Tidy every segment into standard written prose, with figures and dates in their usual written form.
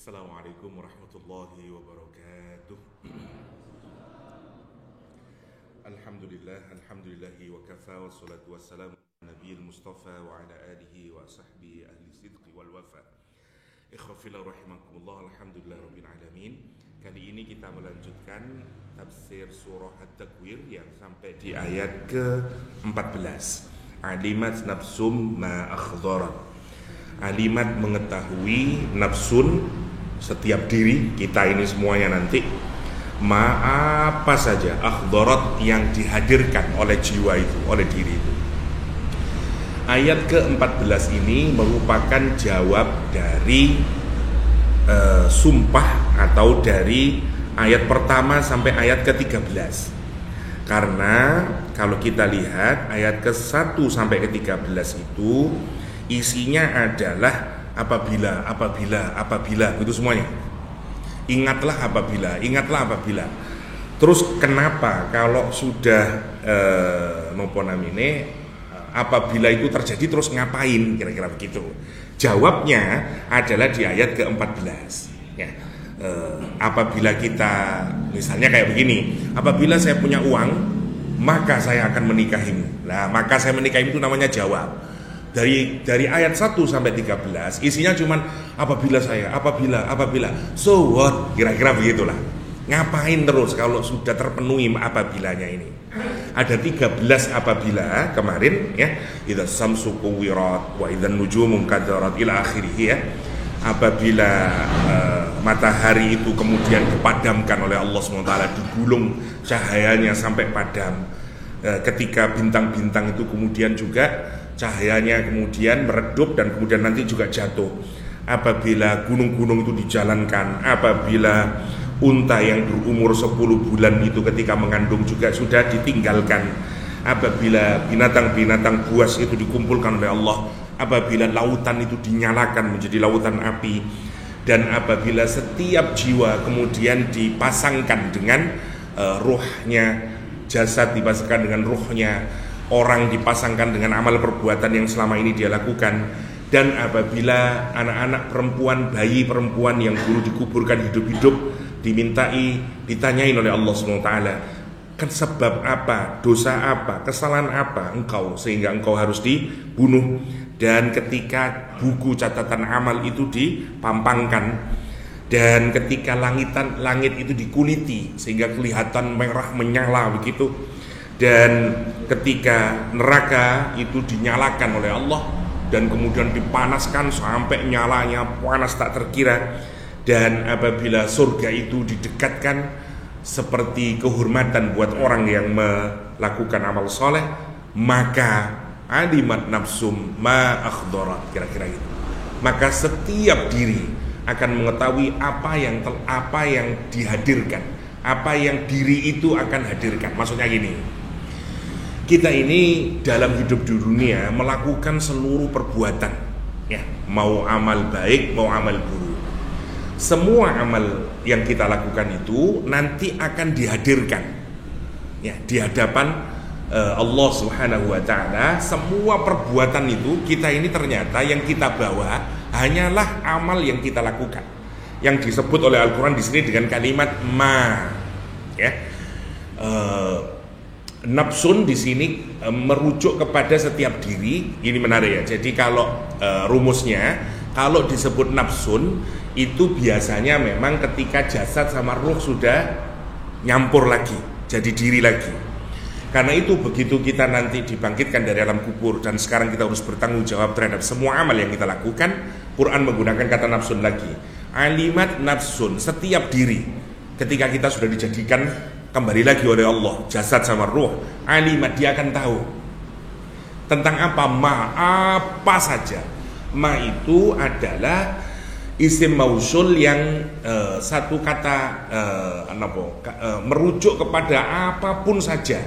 Assalamualaikum warahmatullahi wabarakatuh. Alhamdulillahi wa kafa wa salatu wassalamu ala nabiyil mustafa wa ala alihi wa sahbihi ahli sidqi wal wafa. Ikhwafillah rahimakumullah, alhamdulillah rabbil alamin. Kali ini kita melanjutkan tafsir surah At-Takwir yang sampai di ayat ke-14. Alimat nafsum ma akhdarat. Alimat mengetahui, nafsun setiap diri kita ini semuanya nanti, ma apa saja akhdarat yang dihadirkan oleh jiwa itu, oleh diri itu. Ayat ke-14 ini merupakan jawab dari sumpah atau dari ayat pertama sampai ayat ke-13. Karena kalau kita lihat ayat ke-1 sampai ke-13 itu isinya adalah apabila itu semuanya. Ingatlah apabila. Terus kenapa kalau sudah apabila itu terjadi terus ngapain, kira-kira begitu. Jawabnya adalah di ayat ke-14 ya. Apabila kita misalnya kayak begini, apabila saya punya uang maka saya akan menikahimu. Nah, maka saya menikahimu itu namanya jawab. Dari ayat 1 sampai 13 isinya cuman apabila, so what, kira-kira begitulah. Ngapain terus kalau sudah terpenuhi apabilanya ini. Ada 13 apabila kemarin ya, idza samsu kuwirat wa idzan nujumu kadarat ila akhirih ya. Apabila matahari itu kemudian dipadamkan oleh Allah SWT, digulung cahayanya sampai padam. Ketika bintang-bintang itu kemudian juga cahayanya kemudian meredup dan kemudian nanti juga jatuh. Apabila gunung-gunung itu dijalankan, apabila unta yang berumur 10 bulan itu ketika mengandung juga sudah ditinggalkan, apabila binatang-binatang buas itu dikumpulkan oleh Allah, apabila lautan itu dinyalakan menjadi lautan api, dan apabila setiap jiwa kemudian dipasangkan dengan ruhnya, jasad dipasangkan dengan ruhnya, orang dipasangkan dengan amal perbuatan yang selama ini dia lakukan, dan apabila anak-anak perempuan, bayi perempuan yang dulu dikuburkan hidup-hidup ditanyain oleh Allah SWT, kan sebab apa, dosa apa, kesalahan apa engkau sehingga engkau harus dibunuh. Dan ketika buku catatan amal itu dipampangkan, dan ketika langit itu dikuliti sehingga kelihatan merah menyala begitu, dan ketika neraka itu dinyalakan oleh Allah dan kemudian dipanaskan sampai nyalanya panas tak terkira, dan apabila surga itu didekatkan seperti kehormatan buat orang yang melakukan amal soleh, maka alimat nafsum ma akhdarat, kira-kira itu. Maka setiap diri akan mengetahui apa yang dihadirkan, apa yang diri itu akan hadirkan. Maksudnya gini, kita ini dalam hidup di dunia melakukan seluruh perbuatan ya, mau amal baik mau amal buruk. Semua amal yang kita lakukan itu nanti akan dihadirkan ya di hadapan Allah Subhanahu wa taala. Semua perbuatan itu kita ini ternyata yang kita bawa hanyalah amal yang kita lakukan, yang disebut oleh Al-Qur'an di sini dengan kalimat ma ya. Nafsun di sini merujuk kepada setiap diri. Ini menarik ya. Jadi kalau rumusnya, kalau disebut nafsun itu biasanya memang ketika jasad sama ruh sudah nyampur lagi, jadi diri lagi. Karena itu begitu kita nanti dibangkitkan dari alam kubur dan sekarang kita harus bertanggung jawab terhadap semua amal yang kita lakukan, Quran menggunakan kata nafsun lagi. Alimat nafsun, setiap diri ketika kita sudah dijadikan kembali lagi oleh Allah, jasad sama ruh, alimat, dia akan tahu tentang apa, ma apa saja. Ma itu adalah isim mausul yang satu kata merujuk kepada apapun saja,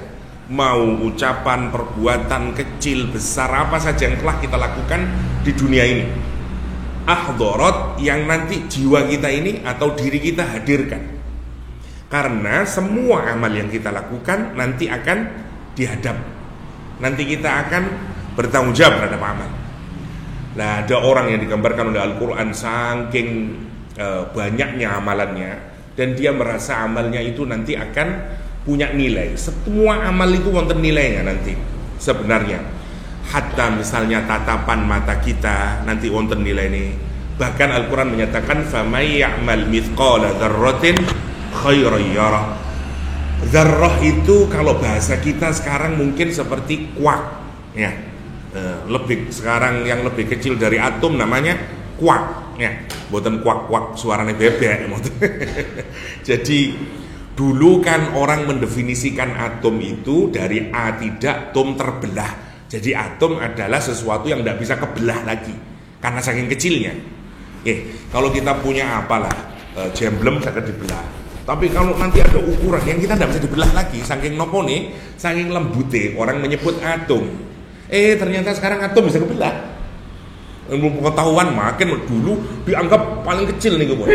mau ucapan, perbuatan kecil, besar, apa saja yang telah kita lakukan di dunia ini. Akhdarat yang nanti jiwa kita ini atau diri kita hadirkan. Karena semua amal yang kita lakukan nanti akan dihadap, nanti kita akan bertanggung jawab terhadap amal. Nah, ada orang yang digambarkan oleh Al-Quran saking banyaknya amalannya, dan dia merasa amalnya itu nanti akan punya nilai. Semua amal itu wonten nilainya nanti sebenarnya. Hatta misalnya tatapan mata kita nanti wonten nilai ini. Bahkan Al-Quran menyatakan famay ya'mal mithqala dzarratin khairan yarah. Dzarrah itu kalau bahasa kita sekarang mungkin seperti kuak, ya. Lebih sekarang yang lebih kecil dari atom namanya kuak, ya. Buatan kuak-kuak suaranya bebek. Jadi dulu kan orang mendefinisikan atom itu dari tidak tom terbelah. Jadi atom adalah sesuatu yang tidak bisa kebelah lagi karena saking kecilnya. Kalau kita punya apalah jemblem bisa dibelah. Tapi kalau nanti ada ukuran yang kita tidak bisa dibelah lagi, saking nopone, saking lembute, orang menyebut atom. Ternyata sekarang atom bisa kebelah. Ilmu pengetahuan makin dulu dianggap paling kecil nih gue.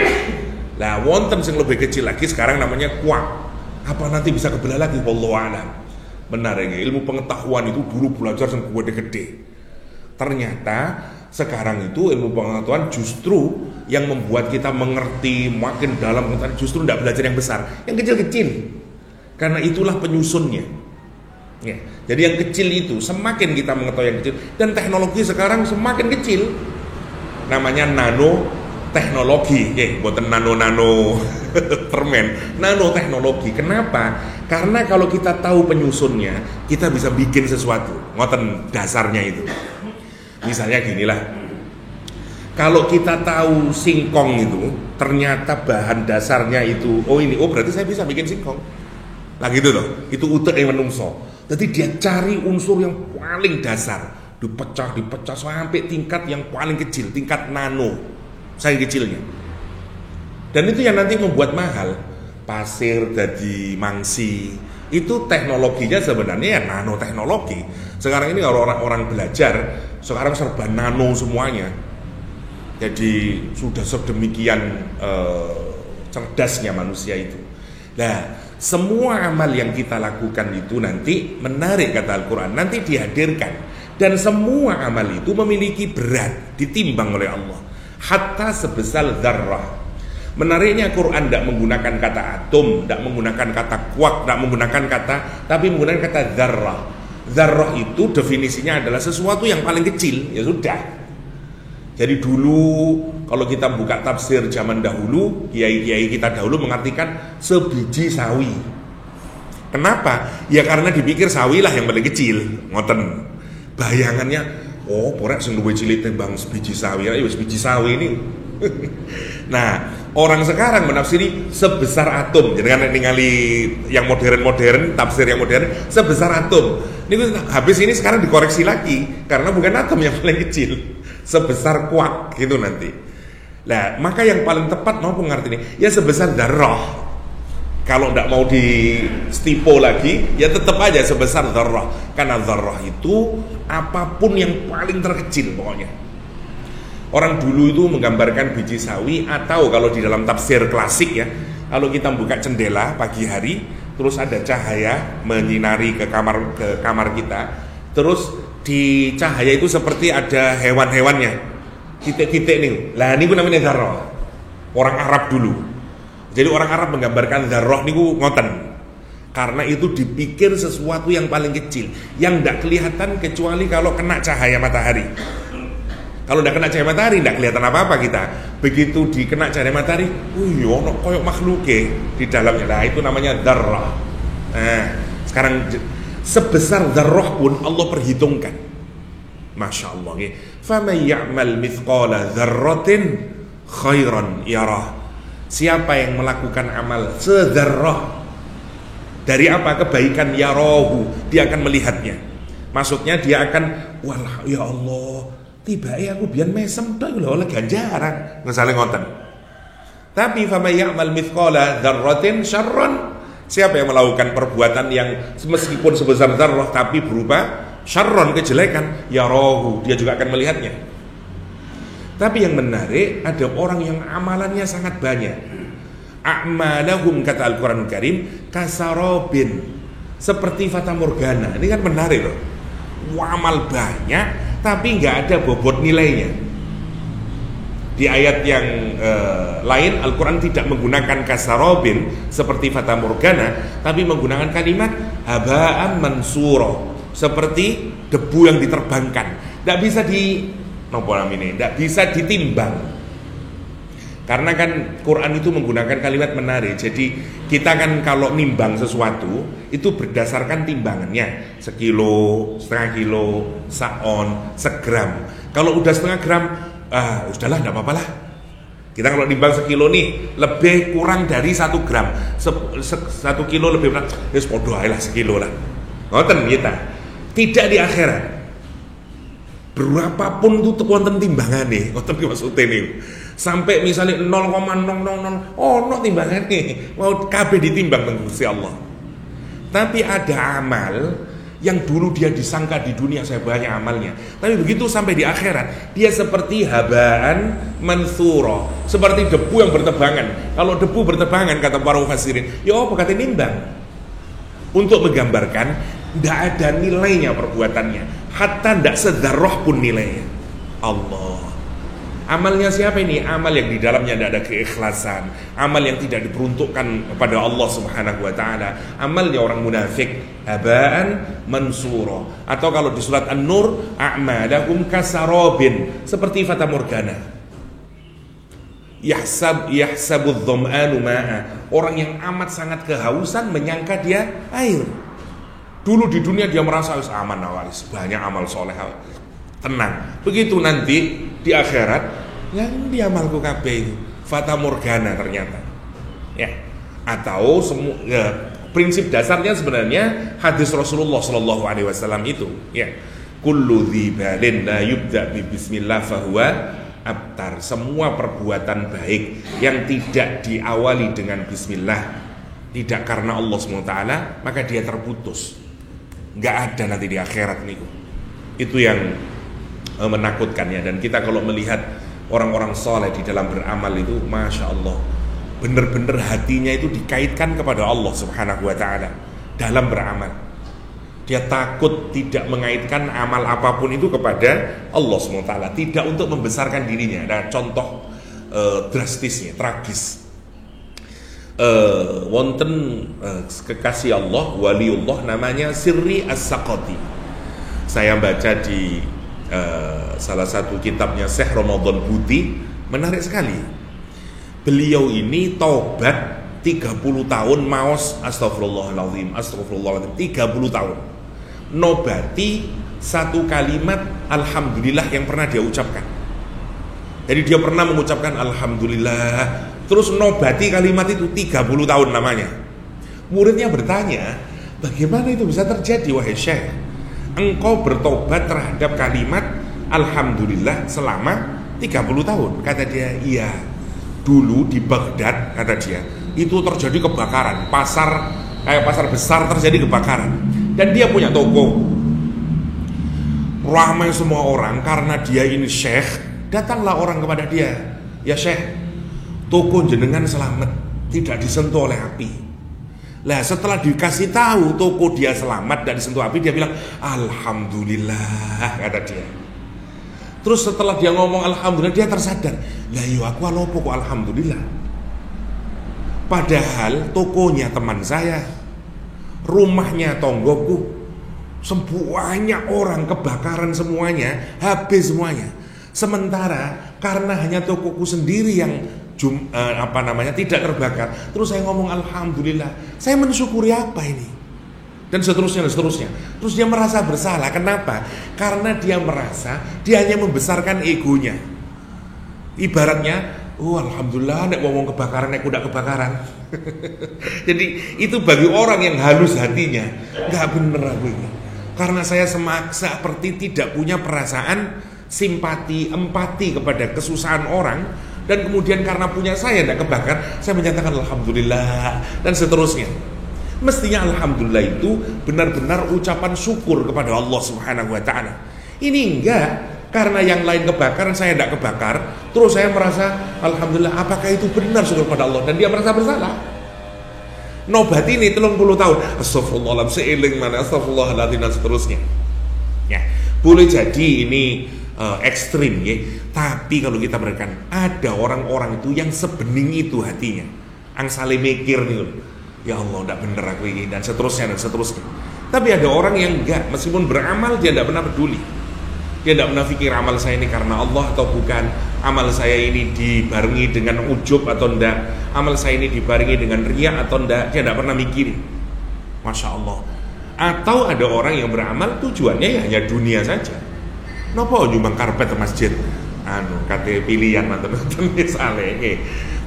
Lah wonten sing lebih kecil lagi sekarang namanya kuak. Apa nanti bisa kebelah lagi? Wallahu a'lam. Benar ya, ilmu pengetahuan itu dulu belajar sing gede-gede. Ternyata sekarang itu ilmu pengetahuan justru yang membuat kita mengerti makin dalam pengetahuan, justru tidak belajar yang besar, yang kecil-kecil. Karena itulah penyusunnya. Ya, jadi yang kecil itu semakin kita mengetahui yang kecil, dan teknologi sekarang semakin kecil. Namanya nano teknologi, buatan nano permen, nanoteknologi. Kenapa? Karena kalau kita tahu penyusunnya, kita bisa bikin sesuatu. Ngoten dasarnya itu. Misalnya ginilah, kalau kita tahu singkong itu, ternyata bahan dasarnya itu, berarti saya bisa bikin singkong. Nah gitu loh, itu utek yang menungso. Jadi dia cari unsur yang paling dasar, dipecah sampai tingkat yang paling kecil, tingkat nano, saya kecilnya. Dan itu yang nanti membuat mahal. Pasir jadi mangsi, itu teknologinya sebenarnya ya nanoteknologi. Sekarang ini kalau orang belajar, sekarang serba nano semuanya. Jadi sudah sedemikian cerdasnya manusia itu. Nah, semua amal yang kita lakukan itu nanti menarik kata Al-Quran, nanti dihadirkan. Dan semua amal itu memiliki berat, ditimbang oleh Allah. Hatta sebesar dzarrah. Menariknya Quran tidak menggunakan kata atom, tidak menggunakan kata kuak, tidak menggunakan kata, tapi menggunakan kata dzarrah. Dzarrah itu definisinya adalah sesuatu yang paling kecil, ya sudah. Jadi dulu kalau kita buka tafsir zaman dahulu, kiai-kiai kita dahulu mengartikan sebiji sawi. Kenapa? Ya karena dipikir sawi lah yang paling kecil. Ngoten. Bayangannya, porek sing luwih cilik timbang sebiji sawi. Ya wis biji sawi ini. Nah, orang sekarang menafsiri sebesar atom. Jadi kan ningali yang modern-modern, tafsir yang modern sebesar atom. Ini habis ini sekarang dikoreksi lagi karena bukan atom yang paling kecil, sebesar kuak gitu nanti. Nah, maka yang paling tepat mau pengertian ini ya sebesar dzarrah. Kalau tidak mau di stipo lagi, ya tetap aja sebesar dzarrah. Karena dzarrah itu apapun yang paling terkecil pokoknya. Orang dulu itu menggambarkan biji sawi, atau kalau di dalam tafsir klasik ya, kalau kita buka jendela pagi hari, terus ada cahaya menyinari ke kamar kita, terus di cahaya itu seperti ada hewan-hewannya, titik-titik nih. Lah ini namanya dzarrah. Orang Arab dulu. Jadi orang Arab menggambarkan dzarrah niku ngoten. Karena itu dipikir sesuatu yang paling kecil, yang tidak kelihatan kecuali kalau kena cahaya matahari. Kalau tidak kena cahaya matahari tidak kelihatan apa-apa kita. Begitu dikena cahaya matahari, ono koyok makhluke di dalamnya. Nah itu namanya dzarrah. Nah sekarang sebesar dzarrah pun Allah perhitungkan. Masya Allah. Faman ya'mal mithqala dzarratin khairan yarah. Siapa yang melakukan amal sedzarrah dari apa kebaikan yarahu, dia akan melihatnya. Maksudnya dia akan, walah ya Allah, tiba aku biar mesem tok lho oleh ganjaran. Misalnya ngoten. Tapi faman ya'mal mithqala dzarratin syarran. Siapa yang melakukan perbuatan yang meskipun sebesar dzarrah tapi berupa syarron, kejelekan, yarahu, dia juga akan melihatnya. Tapi yang menarik, ada orang yang amalannya sangat banyak. A'malahum kata Al-Quran Karim kasarobin, seperti fata morgana. Ini kan menarik loh. Amal banyak tapi nggak ada bobot nilainya. Di ayat yang lain Al-Quran tidak menggunakan kasarobin seperti fata morgana, tapi menggunakan kalimat haba'an mansuro, seperti debu yang diterbangkan. Tidak bisa tidak bisa ditimbang. Karena kan Quran itu menggunakan kalimat menarik. Jadi kita kan kalau nimbang sesuatu itu berdasarkan timbangannya, sekilo, setengah kilo, saon, segram. Kalau udah setengah gram, udahlah, enggak apa-apa lah. Kita kalau nimbang sekilo nih lebih kurang dari 1 gram, 1 kilo lebih kurang, ya podo ae lah sekilo lah. Ngoten kita. Tidak di akhirat. Berapapun itu wonten timbangane, ngoten ki maksudnya nih. Sampai misalnya 0,000, no timbangane, mau kabeh ditimbang nang Gusti Allah. Tapi ada amal yang dulu dia disangka di dunia saya banyak amalnya, tapi begitu sampai di akhirat dia seperti habaan mansuro, seperti debu yang bertebangan. Kalau debu bertebangan kata para mufassirin, ya apa kata nimbang, untuk menggambarkan tidak ada nilainya perbuatannya, hatta tidak sedarroh pun nilainya. Allah, amalnya siapa ini? Amal yang di dalamnya tidak ada keikhlasan, amal yang tidak diperuntukkan kepada Allah Subhanahu wa ta'ala, amalnya orang munafik, habaan mansuro. Atau kalau di surat An-Nur, a'malahum kasarobin, seperti fata morgana. Yahsabudz dham'anu ma'a, orang yang amat sangat kehausan menyangka dia air. Dulu di dunia dia merasa aman, awalis banyak amal soleh, tenang. Begitu nanti di akhirat yang dia amalku kabeh fata morgana ternyata. Ya. Atau prinsip dasarnya sebenarnya hadis Rasulullah sallallahu alaihi wasallam itu, ya. Kullu dzibalin la yubda bi bismillah fahuwa abtar. Semua perbuatan baik yang tidak diawali dengan bismillah, tidak karena Allah SWT, maka dia terputus. Nggak ada nanti di akhirat nih. Itu yang menakutkan ya. Dan kita kalau melihat orang-orang soleh di dalam beramal itu, masya Allah, benar-benar hatinya itu dikaitkan kepada Allah Subhanahu wa ta'ala dalam beramal. Dia takut tidak mengaitkan amal apapun itu kepada Allah SWT, tidak untuk membesarkan dirinya. Ada contoh drastisnya, tragis. Wonten kekasih Allah, waliullah, namanya Sirri As-Saqati. Saya baca di salah satu kitabnya Syekh Ramadan Buti, menarik sekali. Beliau ini taubat 30 tahun maos astagfirullahaladzim 30 tahun nobati satu kalimat alhamdulillah yang pernah dia ucapkan. Jadi dia pernah mengucapkan alhamdulillah, terus nobati kalimat itu 30 tahun namanya. Muridnya bertanya, bagaimana itu bisa terjadi wahai Syekh? Engkau bertobat terhadap kalimat alhamdulillah selama 30 tahun. Kata dia, iya. Dulu di Baghdad, kata dia, itu terjadi kebakaran. Kayak pasar besar terjadi kebakaran. Dan dia punya toko. Ramai semua orang karena dia ini Syekh. Datanglah orang kepada dia, ya Syekh, toko jenengan selamat, tidak disentuh oleh api. Lah setelah dikasih tahu toko dia selamat dan disentuh api, dia bilang alhamdulillah, kata dia. Terus setelah dia ngomong alhamdulillah, dia tersadar, lah yo aku alopo kok alhamdulillah. Padahal tokonya teman saya, rumahnya tonggoku, semuanya orang kebakaran semuanya, habis semuanya. Sementara karena hanya tokoku sendiri yang tidak terbakar, terus saya ngomong alhamdulillah, saya mensyukuri apa ini, dan seterusnya. Terus dia merasa bersalah. Kenapa? Karena dia merasa dia hanya membesarkan egonya. Ibaratnya, oh alhamdulillah nek ngomong kebakaran, nek udah kebakaran. Jadi itu bagi orang yang halus hatinya, nggak bener aku ini. Karena saya seperti tidak punya perasaan simpati, empati kepada kesusahan orang, dan kemudian karena punya saya tidak kebakar, saya menyatakan alhamdulillah dan seterusnya. Mestinya alhamdulillah itu benar-benar ucapan syukur kepada Allah Subhanahu wa ta'ala. Ini enggak, karena yang lain kebakaran saya tidak kebakar, terus saya merasa alhamdulillah. Apakah itu benar syukur kepada Allah? Dan dia merasa bersalah. Nobat ini 30 tahun astagfirullahaladzim, seiling mana astagfirullahaladzim dan seterusnya. Ya, boleh jadi ini ekstrim ya. Tapi kalau kita perhatikan, ada orang-orang itu yang sebening itu hatinya, angsale mikir nih, ya Allah tidak bener aku ini, dan seterusnya. Tapi ada orang yang enggak, meskipun beramal dia tidak pernah peduli. Dia tidak pernah pikir amal saya ini karena Allah atau bukan, amal saya ini dibarengi dengan ujub atau enggak, amal saya ini dibarengi dengan riya atau enggak, dia tidak pernah mikirin. Masya Allah. Atau ada orang yang beramal tujuannya ya hanya dunia saja. Nopo nyumbang karpet ke masjid, kate pilihan mantan-mantan misalnya,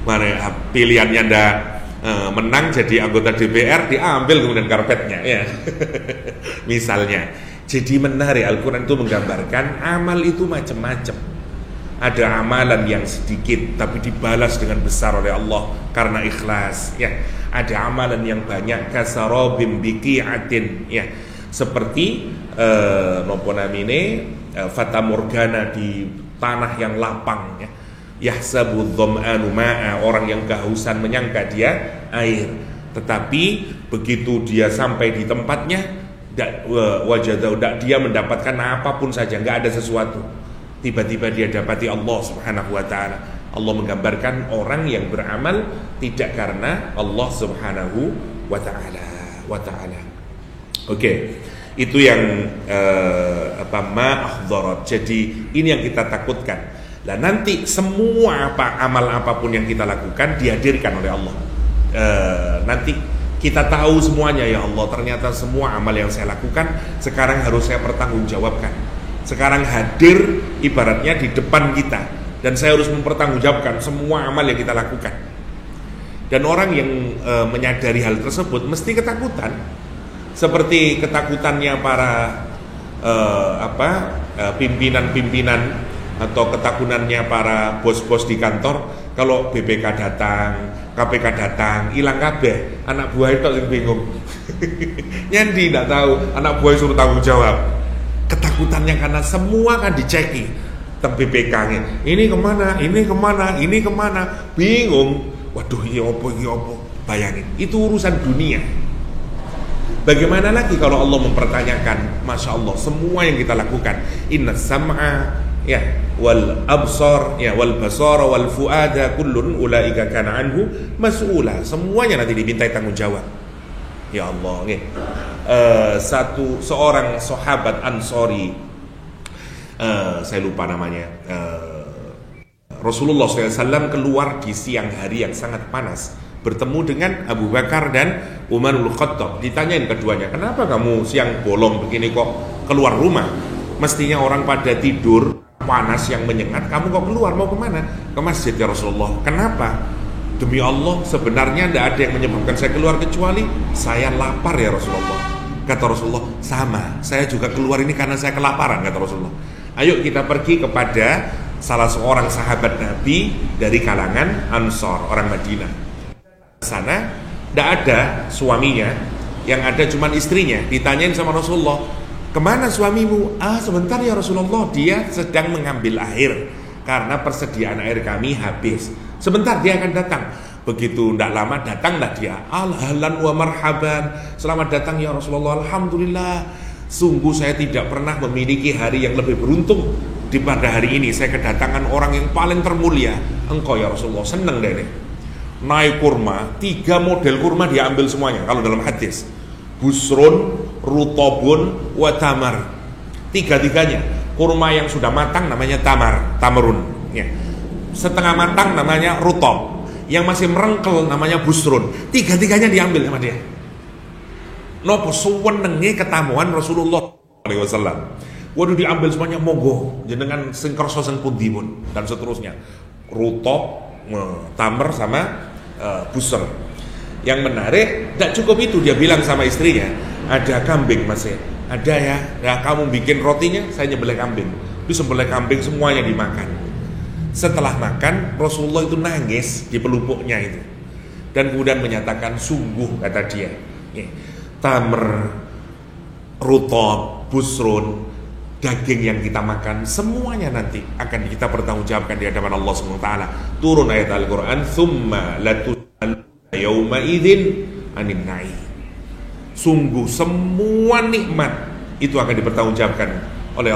mana pilihannya ndak menang jadi anggota DPR, diambil kemudian karpetnya ya. Misalnya. Jadi menarik, Al-Quran itu menggambarkan amal itu macam-macam. Ada amalan yang sedikit tapi dibalas dengan besar oleh Allah karena ikhlas ya. Ada amalan yang banyak, kasarabim biqi'atin ya, seperti nopo namine fata morgana di tanah yang lapang ya. Yahsabu dhama'anu ma'a, orang yang kehausan menyangka dia air, tetapi begitu dia sampai di tempatnya dia mendapatkan apapun saja, nggak ada sesuatu. Tiba-tiba dia dapati Allah Subhanahu wa ta'ala. Allah menggambarkan orang yang beramal tidak karena Allah Subhanahu wa ta'ala. Oke. Itu yang ma'ahdharat. Jadi ini yang kita takutkan. Nah nanti semua amal apapun yang kita lakukan dihadirkan oleh Allah. Nanti kita tahu semuanya, ya Allah, ternyata semua amal yang saya lakukan sekarang harus saya pertanggungjawabkan. Sekarang hadir ibaratnya di depan kita, dan saya harus mempertanggungjawabkan semua amal yang kita lakukan. Dan orang yang menyadari hal tersebut mesti ketakutan, seperti ketakutannya para pimpinan-pimpinan atau ketakutannya para bos-bos di kantor kalau BPK datang, KPK datang, hilang kabeh, anak buah itu yang bingung. Nyendi tidak tahu, anak buah suruh tanggung jawab. Ketakutannya karena semua kan diceki tentang BPK-nya. Ini kemana, bingung. Waduh, iya opo. Bayangin, itu urusan dunia. Bagaimana lagi kalau Allah mempertanyakan, Masya Allah, semua yang kita lakukan, inna sam'a ya wal absar ya wal basara wal fuada kullun ulaika kana anhu mas'ula, semuanya nanti dimintai tanggung jawab. Ya Allah, seorang sahabat Ansori, saya lupa namanya, Rasulullah SAW keluar di siang hari yang sangat panas, bertemu dengan Abu Bakar dan Umarul Khattab. Ditanyain keduanya, kenapa kamu siang bolong begini kok keluar rumah? Mestinya orang pada tidur, panas yang menyengat, kamu kok keluar, mau kemana? Ke masjid ya Rasulullah. Kenapa? Demi Allah, sebenarnya tidak ada yang menyebabkan saya keluar kecuali saya lapar ya Rasulullah. Kata Rasulullah, sama, saya juga keluar ini karena saya kelaparan, kata Rasulullah. Ayo kita pergi kepada salah seorang sahabat Nabi dari kalangan Ansor, orang Madinah. Sana tidak ada suaminya, yang ada cuma istrinya. Ditanyain sama Rasulullah, kemana suamimu? Sebentar ya Rasulullah, dia sedang mengambil air karena persediaan air kami habis. Sebentar dia akan datang. Begitu tidak lama datanglah dia. Ahlan wa marhaban, selamat datang ya Rasulullah. Alhamdulillah, sungguh saya tidak pernah memiliki hari yang lebih beruntung daripada hari ini. Saya kedatangan orang yang paling termulia, engkau ya Rasulullah. Senang deh nih. Naik kurma, 3 model kurma dia ambil semuanya. Kalau dalam hadis, busrun, rutobun, wa tamar. 3-tiganya. Kurma yang sudah matang namanya tamarun ya. Setengah matang namanya rutob. Yang masih merengkel namanya busrun. 3-tiganya diambil sama dia. Nopo suwenenge ketamuan Rasulullah SAW. Waduh, diambil semuanya, monggo jenengan sing kersa sing pundi pun, dan seterusnya. Rutob, tamar sama busr. Yang menarik, tidak cukup itu, dia bilang sama istrinya, ada kambing masih, ada ya. Nah, kamu bikin rotinya, saya nyembelih kambing. Disembelih kambing, semuanya dimakan. Setelah makan, Rasulullah itu nangis di pelupuknya itu, dan kemudian menyatakan, sungguh, kata dia, tamr, rutob, busrun, daging yang kita makan, semuanya nanti akan kita pertanggungjawabkan di hadapan Allah SWT. Turun ayat Al-Quran, thumma latus'aluna yawma idzin 'anil na'im. Sungguh semua nikmat itu akan dipertanggungjawabkan oleh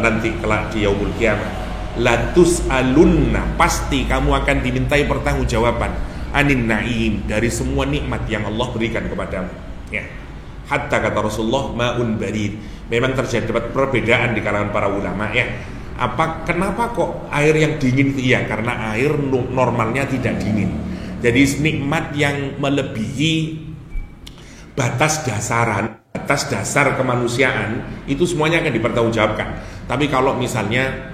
nanti kelak di yaumul kiamah. Latus alunna, pasti kamu akan dimintai pertanggungjawaban anin naim, dari semua nikmat yang Allah berikan kepadamu. Ya. Hatta kata Rasulullah maun barid. Memang terjadi perbedaan di kalangan para ulama ya. Kenapa kok air yang dingin itu? Iya, karena air normalnya tidak dingin. Jadi nikmat yang melebihi batas dasar kemanusiaan itu semuanya akan dipertanggungjawabkan. Tapi kalau misalnya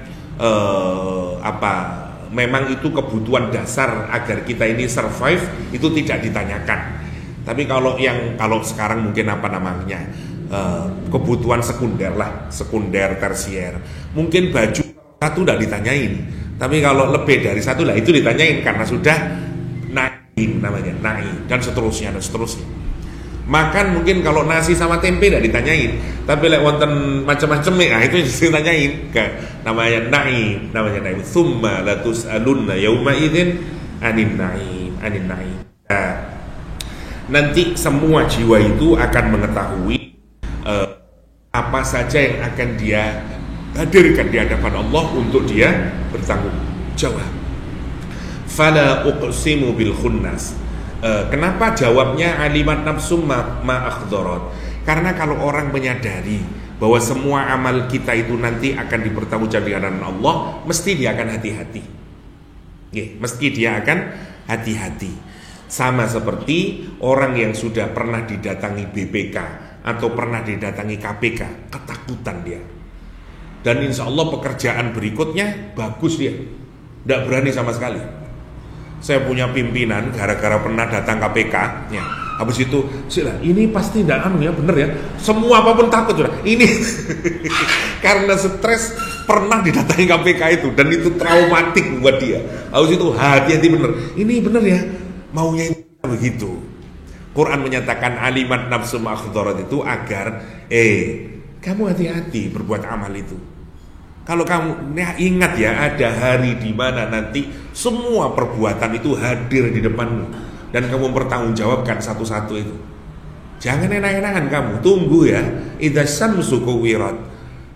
memang itu kebutuhan dasar agar kita ini survive, itu tidak ditanyakan. Tapi kalau sekarang mungkin kebutuhan sekunder lah, sekunder tersier, mungkin baju satu tidak ditanyain. Tapi kalau lebih dari satu lah itu ditanyain, karena sudah naik dan seterusnya. Makan mungkin kalau nasi sama tempe tidak ditanyain, tapi lek wonten macam-macam nah itu ditanyain namanya naim. Tsumma latus'alunna yauma idzin anin naim. Nah, nanti semua jiwa itu akan mengetahui apa saja yang akan dia hadirkan di hadapan Allah untuk dia bertanggung jawab. Fala uqsimu bil khunnas. Kenapa jawabnya alimat nafsum ma akhdarat? Karena kalau orang menyadari bahwa semua amal kita itu nanti akan dipertanggungjawabkan di hadapan Allah, mesti dia akan hati-hati. Mesti dia akan hati-hati. Sama seperti orang yang sudah pernah didatangi BPK atau pernah didatangi KPK, ketakutan dia. Dan insya Allah pekerjaan berikutnya bagus dia, tidak berani sama sekali. Saya punya pimpinan gara-gara pernah datang KPK ya. Habis itu ini pasti tidak bener ya. Semua apapun takut sudah. Ini karena stres pernah didatangi KPK itu, dan itu traumatik buat dia. Habis itu hati-hati bener. Ini bener ya. Maunya begitu. Quran menyatakan alimat nafsu ma'akhdarat itu agar kamu hati-hati berbuat amal itu. Kalau kamu ingat ya, ada hari di mana nanti semua perbuatan itu hadir di depanmu dan kamu bertanggungjawabkan satu-satu itu. Jangan enak-enakan kamu, tunggu ya. Idza syamsu kuwirat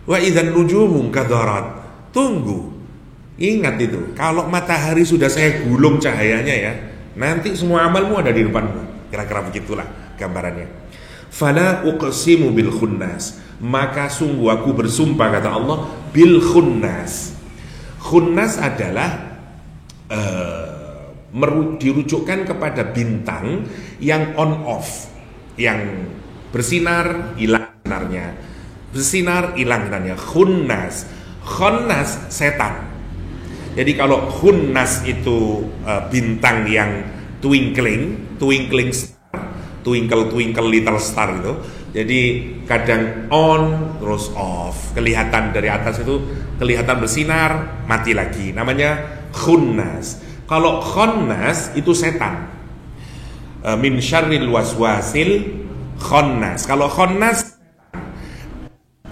wa idzan nujumu kadarat. Tunggu. Ingat itu. Kalau matahari sudah saya gulung cahayanya ya, nanti semua amalmu ada di depanmu. Kira-kira begitulah gambarannya. Fala uqsimu bil khunnas, maka sungguh aku bersumpah kata Allah bil khunnas. Khunnas adalah dirujukkan kepada bintang yang on off, yang bersinar hilang sinarnya, bersinar hilang sinarnya. Khunnas setan. Jadi kalau khunnas itu bintang yang twinkling star, twinkle little star gitu. Jadi kadang on terus off, kelihatan dari atas itu kelihatan bersinar, mati lagi. Namanya khunnas. Kalau khonnas itu setan. Min syarril waswasil khonnas. Kalau khonnas,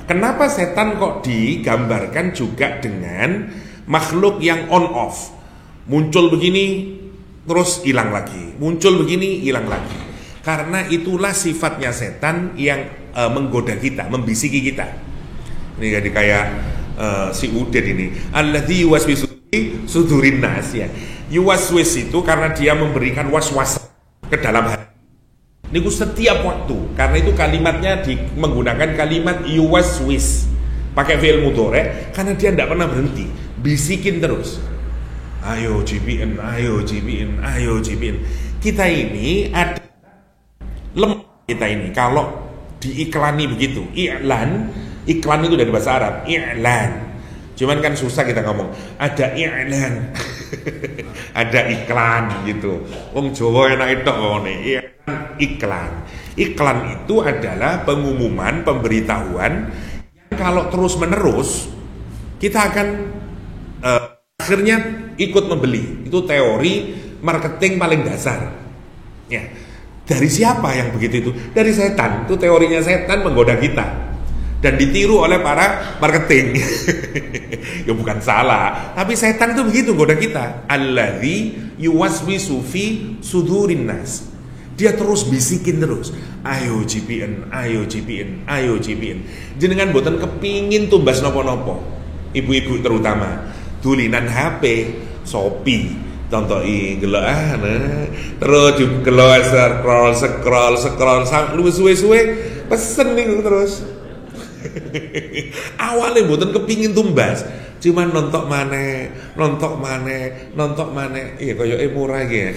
kenapa setan kok digambarkan juga dengan makhluk yang on off? Muncul begini terus hilang lagi, muncul begini hilang lagi. Karena itulah sifatnya setan yang menggoda kita, membisiki kita. Ini jadi kayak si Udin ini, alladzi yuwaswisu fi sudurin nas ya. Yuwaswis itu karena dia memberikan was-was ke dalam hati. Ini setiap waktu, karena itu kalimatnya menggunakan kalimat yuwaswis, pakai fi'il mudhari, karena dia tidak pernah berhenti, bisikin terus. Ayo JPN, ayo JPN, ayo JPN. Kita ini ada lemah, kita ini kalau diiklani begitu. Iklan itu dari bahasa Arab, iklan. Cuman kan susah kita ngomong. Ada iklan, ada iklan gitu. Wong Jawa enak itu iklan. Iklan itu adalah pengumuman, pemberitahuan yang kalau terus menerus kita akan akhirnya ikut membeli. Itu teori marketing paling dasar. Ya. Dari siapa yang begitu itu? Dari setan. Itu teorinya setan menggoda kita dan ditiru oleh para marketing. Ya bukan salah, tapi setan itu begitu menggoda kita. Alladzi yuwaswisu fi sudurin nas. Dia terus bisikin terus, ayo GPN, ayo GPN, ayo GPN. Jenengan boten kepingin tumbas nopo-nopo. Ibu-ibu terutama, dulinan HP, Shopee, tontoki gelok terus gelok scroll lu suwe-suwe pesen nih terus. Awalnya boten kepingin tumbas, cuman nontok maneh, iya koyoke murah iki ya.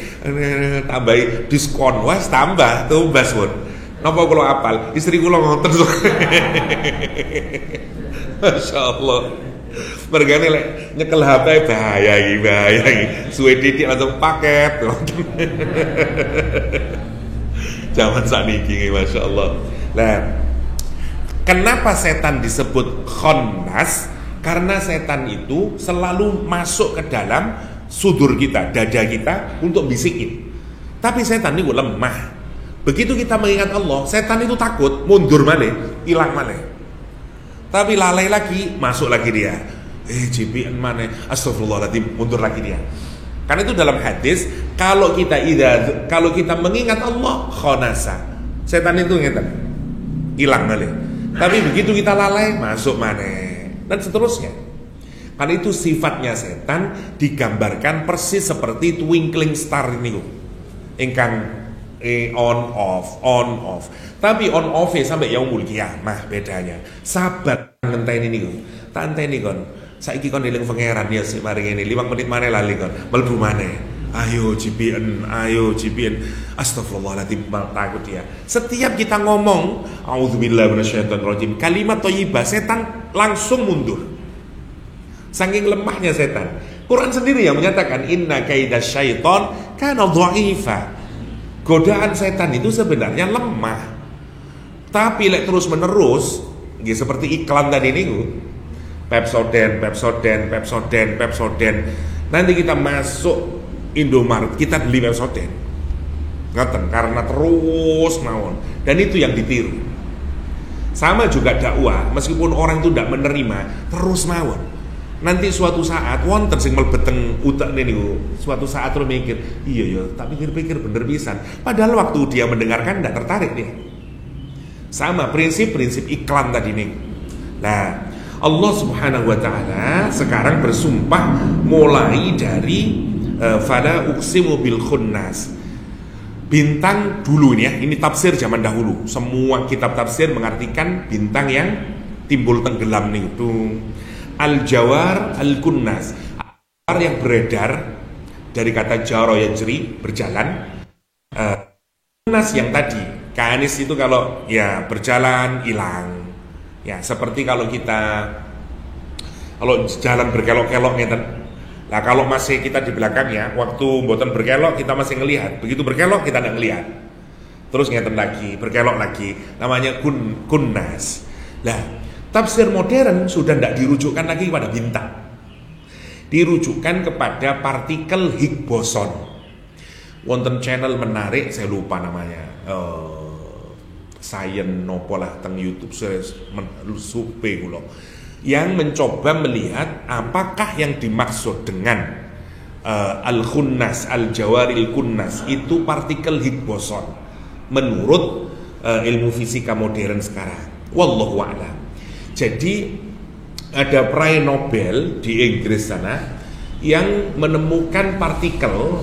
Tambahi diskon, wes tambah tumbas pun. Napa kula apal, istri kula ngoten. Masyaallah. Mergane lek nyekel HP bahaya iki. Suwe titik langsung paket. Zaman sakniki masyaallah. Nah, kenapa setan disebut khannas? Karena setan itu selalu masuk ke dalam sudur kita, dada kita untuk bisikin. Tapi setan itu lemah. Begitu kita mengingat Allah, setan itu takut, mundur mana, hilang mana. Tapi lalai lagi, masuk lagi dia. JPN mana? Astagfirullahaladzim, mundur lagi dia. Karena itu dalam hadis, kalau kita mengingat Allah, khonasa. Setan itu ngeten, hilang mana. Tapi begitu kita lalai, masuk mana. Dan seterusnya. Karena itu sifatnya setan digambarkan persis seperti twinkling star ini ingkang on off. Tapi on off sampai yaumul qiyamah bedanya. Sabar ngenteni niku. Tak enteni kon. Saiki kon eling pangeran ya sik mari ngene 5 menit maneh lali kon. Mlebu maneh. Ayo GPN. Astagfirullahaladzim, takut ya. Setiap kita ngomong auzubillahi minasyaitonirrajim, kalimat thayyibah, setan langsung mundur. Saking lemahnya setan. Quran sendiri yang menyatakan inna kaidasyaiton kana dha'ifa. Godaan setan itu sebenarnya lemah. Tapi lek terus menerus, seperti iklan tadi niku. Pepsodent. Nanti kita masuk Indomaret, kita beli Pepsodent. Ngoten, karena terus mawon. Dan itu yang ditiru. Sama juga dakwah, meskipun orang itu tidak menerima, terus mawon. Nanti suatu saat wonten sing mlebeteng utek niku. Suatu saat terus mikir, iya ya, tak pikir-pikir bener pisan. Padahal waktu dia mendengarkan tidak tertarik dia. Sama prinsip-prinsip iklan tadi nih. Nah, Allah Subhanahu wa taala sekarang bersumpah mulai dari fala uqsimu bil khunnas. Bintang dulu ini ya, ini tafsir zaman dahulu. Semua kitab tafsir mengartikan bintang yang timbul tenggelam nih itu. Al-jawar al-kunnas, yang beredar dari kata jaro yajri, berjalan. Kunnas yang tadi, kanis itu kalau ya berjalan hilang. Ya seperti kalau jalan berkelok-kelok ngeten. Nah kalau masih kita di belakangnya, waktu mboten berkelok kita masih ngelihat, begitu berkelok kita tidak ngelihat. Terus ngeten lagi, berkelok lagi, namanya kunnas. Nah, tafsir modern sudah tidak dirujukkan lagi kepada bintang, dirujukkan kepada partikel Higgs boson. Wonten channel menarik, saya lupa namanya, Science nopo lah teng YouTube supe kula, yang mencoba melihat apakah yang dimaksud dengan al-khunnas, al-jawaril kunnas itu partikel Higgs boson menurut ilmu fisika modern sekarang. Wallahu a'lam. Jadi ada peraih Nobel di Inggris sana yang menemukan partikel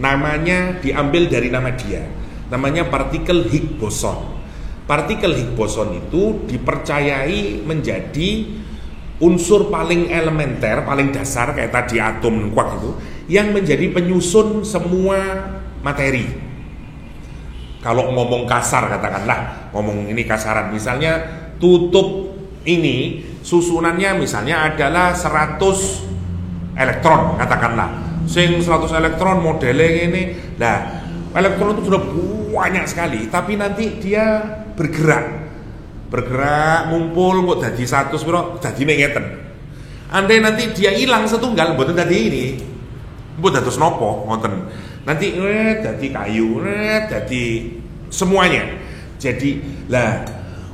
namanya diambil dari nama dia, namanya partikel Higgs boson. Partikel Higgs boson itu dipercayai menjadi unsur paling elementer, paling dasar kayak tadi atom kuak itu, yang menjadi penyusun semua materi. Kalau ngomong kasar katakanlah, ngomong ini kasaran, misalnya tutup ini susunannya misalnya adalah 100 elektron katakanlah. Sing 100 elektron modelnya ini. Nah, elektron itu sudah banyak sekali, tapi nanti dia bergerak ngumpul kok jadi 100 piro dadi ngeten. Andai nanti dia hilang setunggal mboten dadi ini. Mbok dados nopo ngoten. Nanti dadi kayu, dadi semuanya. Jadi lah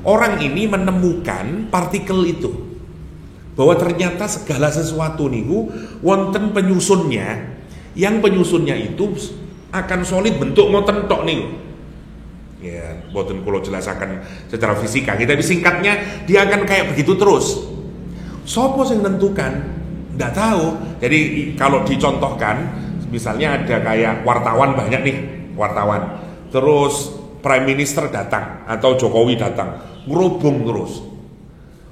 orang ini menemukan partikel itu, bahwa ternyata segala sesuatu niku wonten penyusunnya, yang penyusunnya itu akan solid bentuk ngoten tok nih. Ya, boten kula jelasaken secara fisika. Tapi singkatnya dia akan kayak begitu terus. Sopo sing nentukan? Nggak tahu. Jadi kalau dicontohkan, misalnya ada kayak wartawan banyak nih, wartawan. Terus Prime Minister datang atau Jokowi datang, ngerubung terus.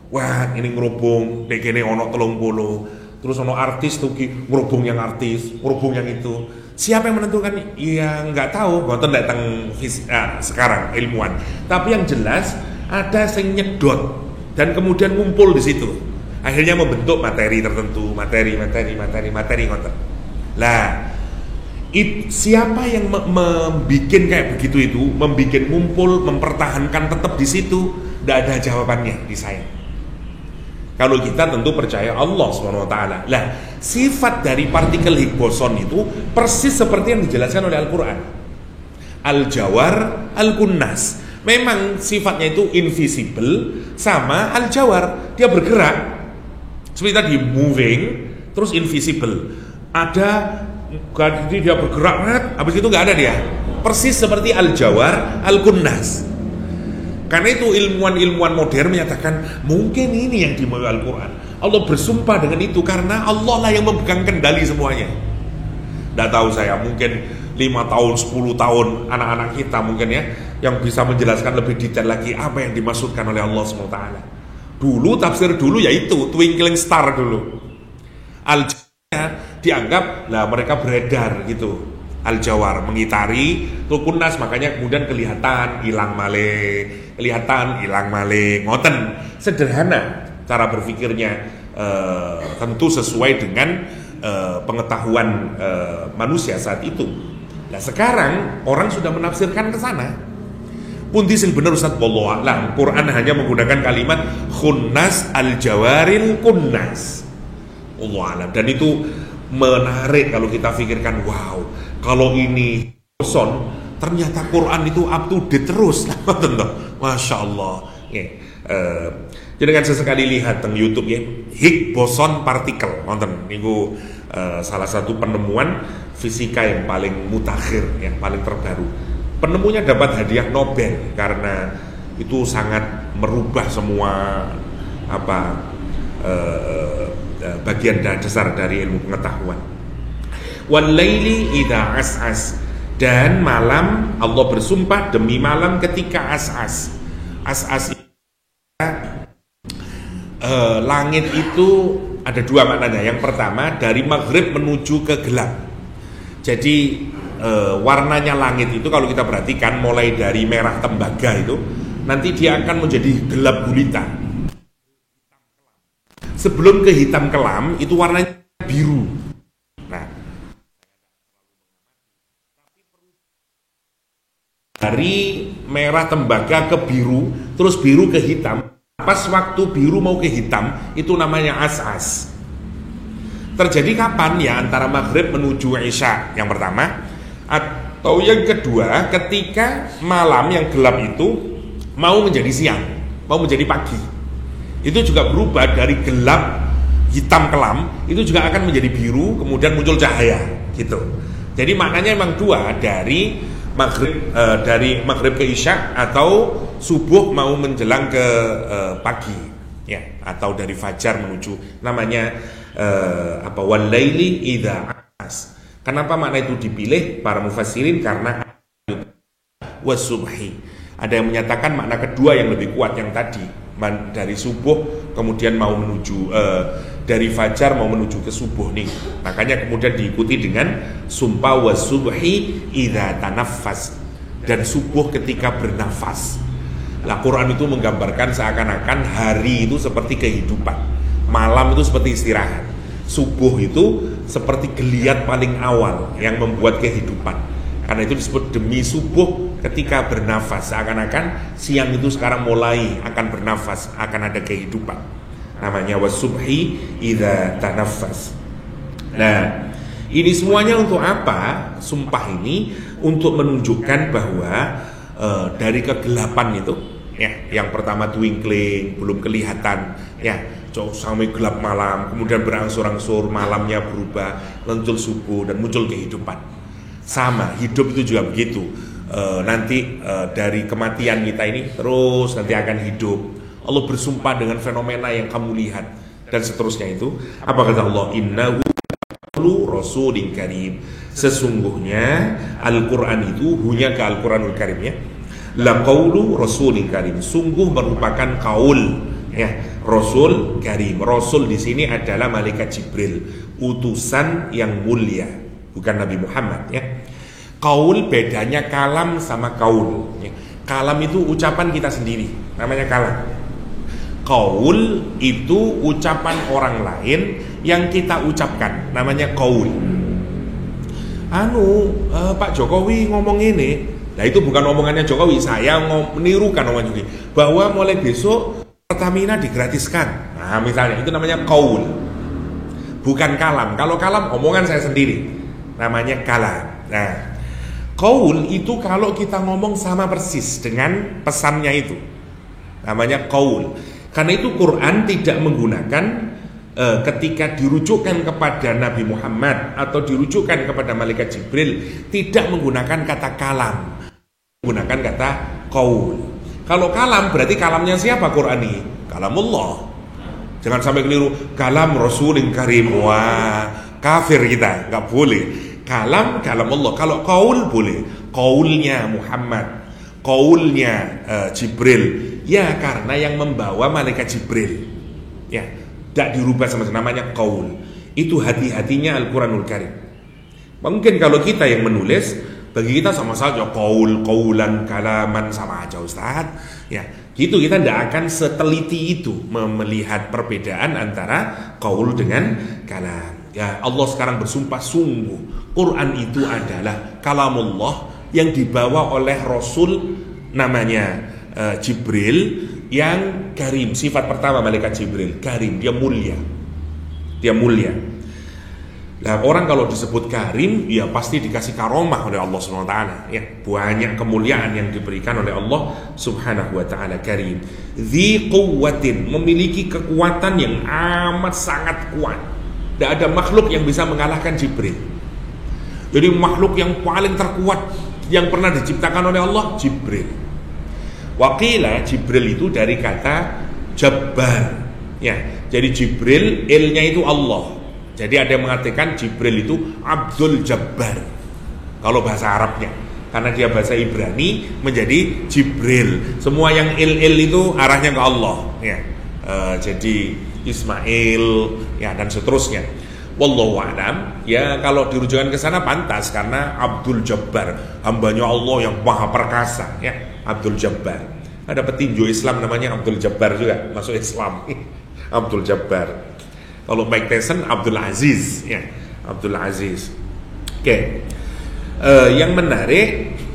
Wah, ini ngerubung, dekene ono 30. Terus ono artis tuh ngerubung yang artis, ngerubung yang itu. Siapa yang menentukan? Ya nggak tahu, ngoten datang sekarang ilmuwan. Tapi yang jelas ada yang nyedot dan kemudian ngumpul di situ. Akhirnya membentuk materi tertentu, materi ngoten. Lah, siapa yang membikin kayak begitu itu, membikin ngumpul, mempertahankan tetap di situ, tidak ada jawabannya di saya. Kalau kita tentu percaya Allah SWT. Lah, sifat dari partikel Higgs boson itu persis seperti yang dijelaskan oleh Al-Quran. Al-Jawar, Al-Kunnas. Memang sifatnya itu invisible sama Al-Jawar. Dia bergerak. Seperti tadi, moving, terus invisible. Ada, dia bergerak, habis itu nggak ada dia. Persis seperti Al-Jawar, Al-Kunnas. Karena itu ilmuwan-ilmuwan modern menyatakan mungkin ini yang dimaukan Al-Quran. Allah bersumpah dengan itu karena Allah lah yang memegang kendali semuanya. Tidak tahu saya, mungkin 5 tahun, 10 tahun anak-anak kita mungkin ya yang bisa menjelaskan lebih detail lagi apa yang dimaksudkan oleh Allah SWT. Dulu tafsir dulu yaitu twinkling star dulu. Al-Jawar dianggap lah mereka beredar gitu. Al-Jawar mengitari Kunnas, makanya kemudian kelihatan hilang male, ngoten. Sederhana cara berpikirnya, tentu sesuai dengan pengetahuan manusia saat itu. Nah sekarang orang sudah menafsirkan ke sana. Pundi sing bener Ustaz, wallahu a'lam. Quran hanya menggunakan kalimat khunnas al-jawaril kunnas. Wallahu a'lam. Dan itu menarik kalau kita pikirkan, wow, kalau ini boson, ternyata Quran itu up to date terus. Masya Allah. Jadi kan sesekali lihat di YouTube ya, Higgs boson partikel. Nonton, itu salah satu penemuan fisika yang paling mutakhir, yang paling terbaru. Penemunya dapat hadiah Nobel karena itu sangat merubah semua bagian dasar dari ilmu pengetahuan. Wal laili idza as'as, dan malam Allah bersumpah demi malam ketika as'as. As'as langit itu ada dua maknanya. Yang pertama dari maghrib menuju ke gelap. Jadi warnanya langit itu kalau kita perhatikan mulai dari merah tembaga itu nanti dia akan menjadi gelap gulita. Sebelum ke hitam kelam itu warnanya biru. Nah, dari merah tembaga ke biru, terus biru ke hitam. Pas waktu biru mau ke hitam, itu namanya as'as. Terjadi kapan ya? Antara maghrib menuju isya yang pertama, atau yang kedua ketika malam yang gelap itu mau menjadi siang, mau menjadi pagi. Itu juga berubah dari gelap hitam kelam, itu juga akan menjadi biru, kemudian muncul cahaya gitu. Jadi maknanya memang dua, dari maghrib ke isya atau subuh mau menjelang ke pagi ya, atau dari fajar menuju, namanya wal laili idza as. Kenapa makna itu dipilih para mufassirin? Karena wasubhi. Ada yang menyatakan makna kedua yang lebih kuat yang tadi, dari subuh kemudian mau menuju dari fajar mau menuju ke subuh nih. Makanya kemudian diikuti dengan sumpah wasubhi idza tanaffas, dan subuh ketika bernafas. Lah Quran itu menggambarkan seakan-akan hari itu seperti kehidupan, malam itu seperti istirahat, subuh itu seperti geliat paling awal yang membuat kehidupan. Karena itu disebut demi subuh ketika bernafas, seakan-akan siang itu sekarang mulai akan bernafas, akan ada kehidupan. Namanya wasubhi idza tanaffas. Nah, ini semuanya untuk apa? Sumpah ini untuk menunjukkan bahwa dari kegelapan itu ya, yang pertama twinkling, belum kelihatan ya, sampai gelap malam, kemudian berangsur-angsur malamnya berubah, muncul subuh dan muncul kehidupan. Sama, hidup itu juga begitu. Nanti dari kematian kita ini terus nanti akan hidup. Allah bersumpah dengan fenomena yang kamu lihat dan seterusnya itu. Apa kata Allah? Innahu rasulin karim. Sesungguhnya Al-Quran itu hunya ke Al-Quranul Karim ya. La qaulu rasulin karim. Sungguh merupakan kaul ya, Rasul Karim. Rasul di sini adalah malaikat Jibril, utusan yang mulia, bukan Nabi Muhammad ya. Kaul bedanya kalam sama kaul ya. Kalam itu ucapan kita sendiri, namanya kalam. Kaul itu ucapan orang lain yang kita ucapkan, namanya kaul. Pak Jokowi ngomong ini, nah itu bukan omongannya Jokowi, saya menirukan omongan Jokowi bahwa mulai besok Pertamina digratiskan. Nah misalnya itu namanya kaul, bukan kalam. Kalau kalam omongan saya sendiri, namanya kalam. Nah kaul itu kalau kita ngomong sama persis dengan pesannya itu, namanya kaul. Karena itu Quran tidak menggunakan ketika dirujukkan kepada Nabi Muhammad atau dirujukkan kepada malaikat Jibril, tidak menggunakan kata kalam, menggunakan kata qaul. Kalau kalam berarti kalamnya siapa Quran ini? Kalamullah. Jangan sampai keliru kalam Rasulin Karim. Wah, kafir kita, nggak boleh. Kalam Allah. Kalau qaul boleh. Qaulnya Muhammad, qaulnya Jibril. Ya karena yang membawa malaikat Jibril. Ya, tidak dirubah sama sekali, namanya qaul. Itu hati-hatinya Al-Quranul Karim. Mungkin kalau kita yang menulis, bagi kita sama saja qaul, qaulan, kalaman sama aja Ustaz. Ya, gitu kita tidak akan seteliti itu melihat perbedaan antara qaul dengan kalam. Ya, Allah sekarang bersumpah sungguh Quran itu adalah kalamullah yang dibawa oleh Rasul namanya Jibril yang karim. Sifat pertama malaikat Jibril karim, dia mulia. Dia mulia. Nah, orang kalau disebut karim ya pasti dikasih karomah oleh Allah Subhanahu wa taala ya. Banyak kemuliaan yang diberikan oleh Allah Subhanahu wa taala. Karim. Dzi quwwatin, memiliki kekuatan yang amat sangat kuat. Tidak ada makhluk yang bisa mengalahkan Jibril. Jadi makhluk yang paling terkuat yang pernah diciptakan oleh Allah Jibril. Waqila Jibril itu dari kata Jabbar ya. Jadi Jibril ilnya itu Allah. Jadi ada yang mengatakan Jibril itu Abdul Jabbar kalau bahasa Arabnya, karena dia bahasa Ibrani menjadi Jibril. Semua yang il itu arahnya ke Allah ya. Jadi Ismail ya dan seterusnya. Wallahu a'lam ya, kalau dirujukan ke sana pantas karena Abdul Jabbar, hambanya Allah yang maha perkasa ya, Abdul Jabbar. Ada petinju Islam namanya Abdul Jabbar juga masuk Islam. Abdul Jabbar. Kalau Mike Tyson Abdul Aziz ya, Abdul Aziz. Oke. Yang menarik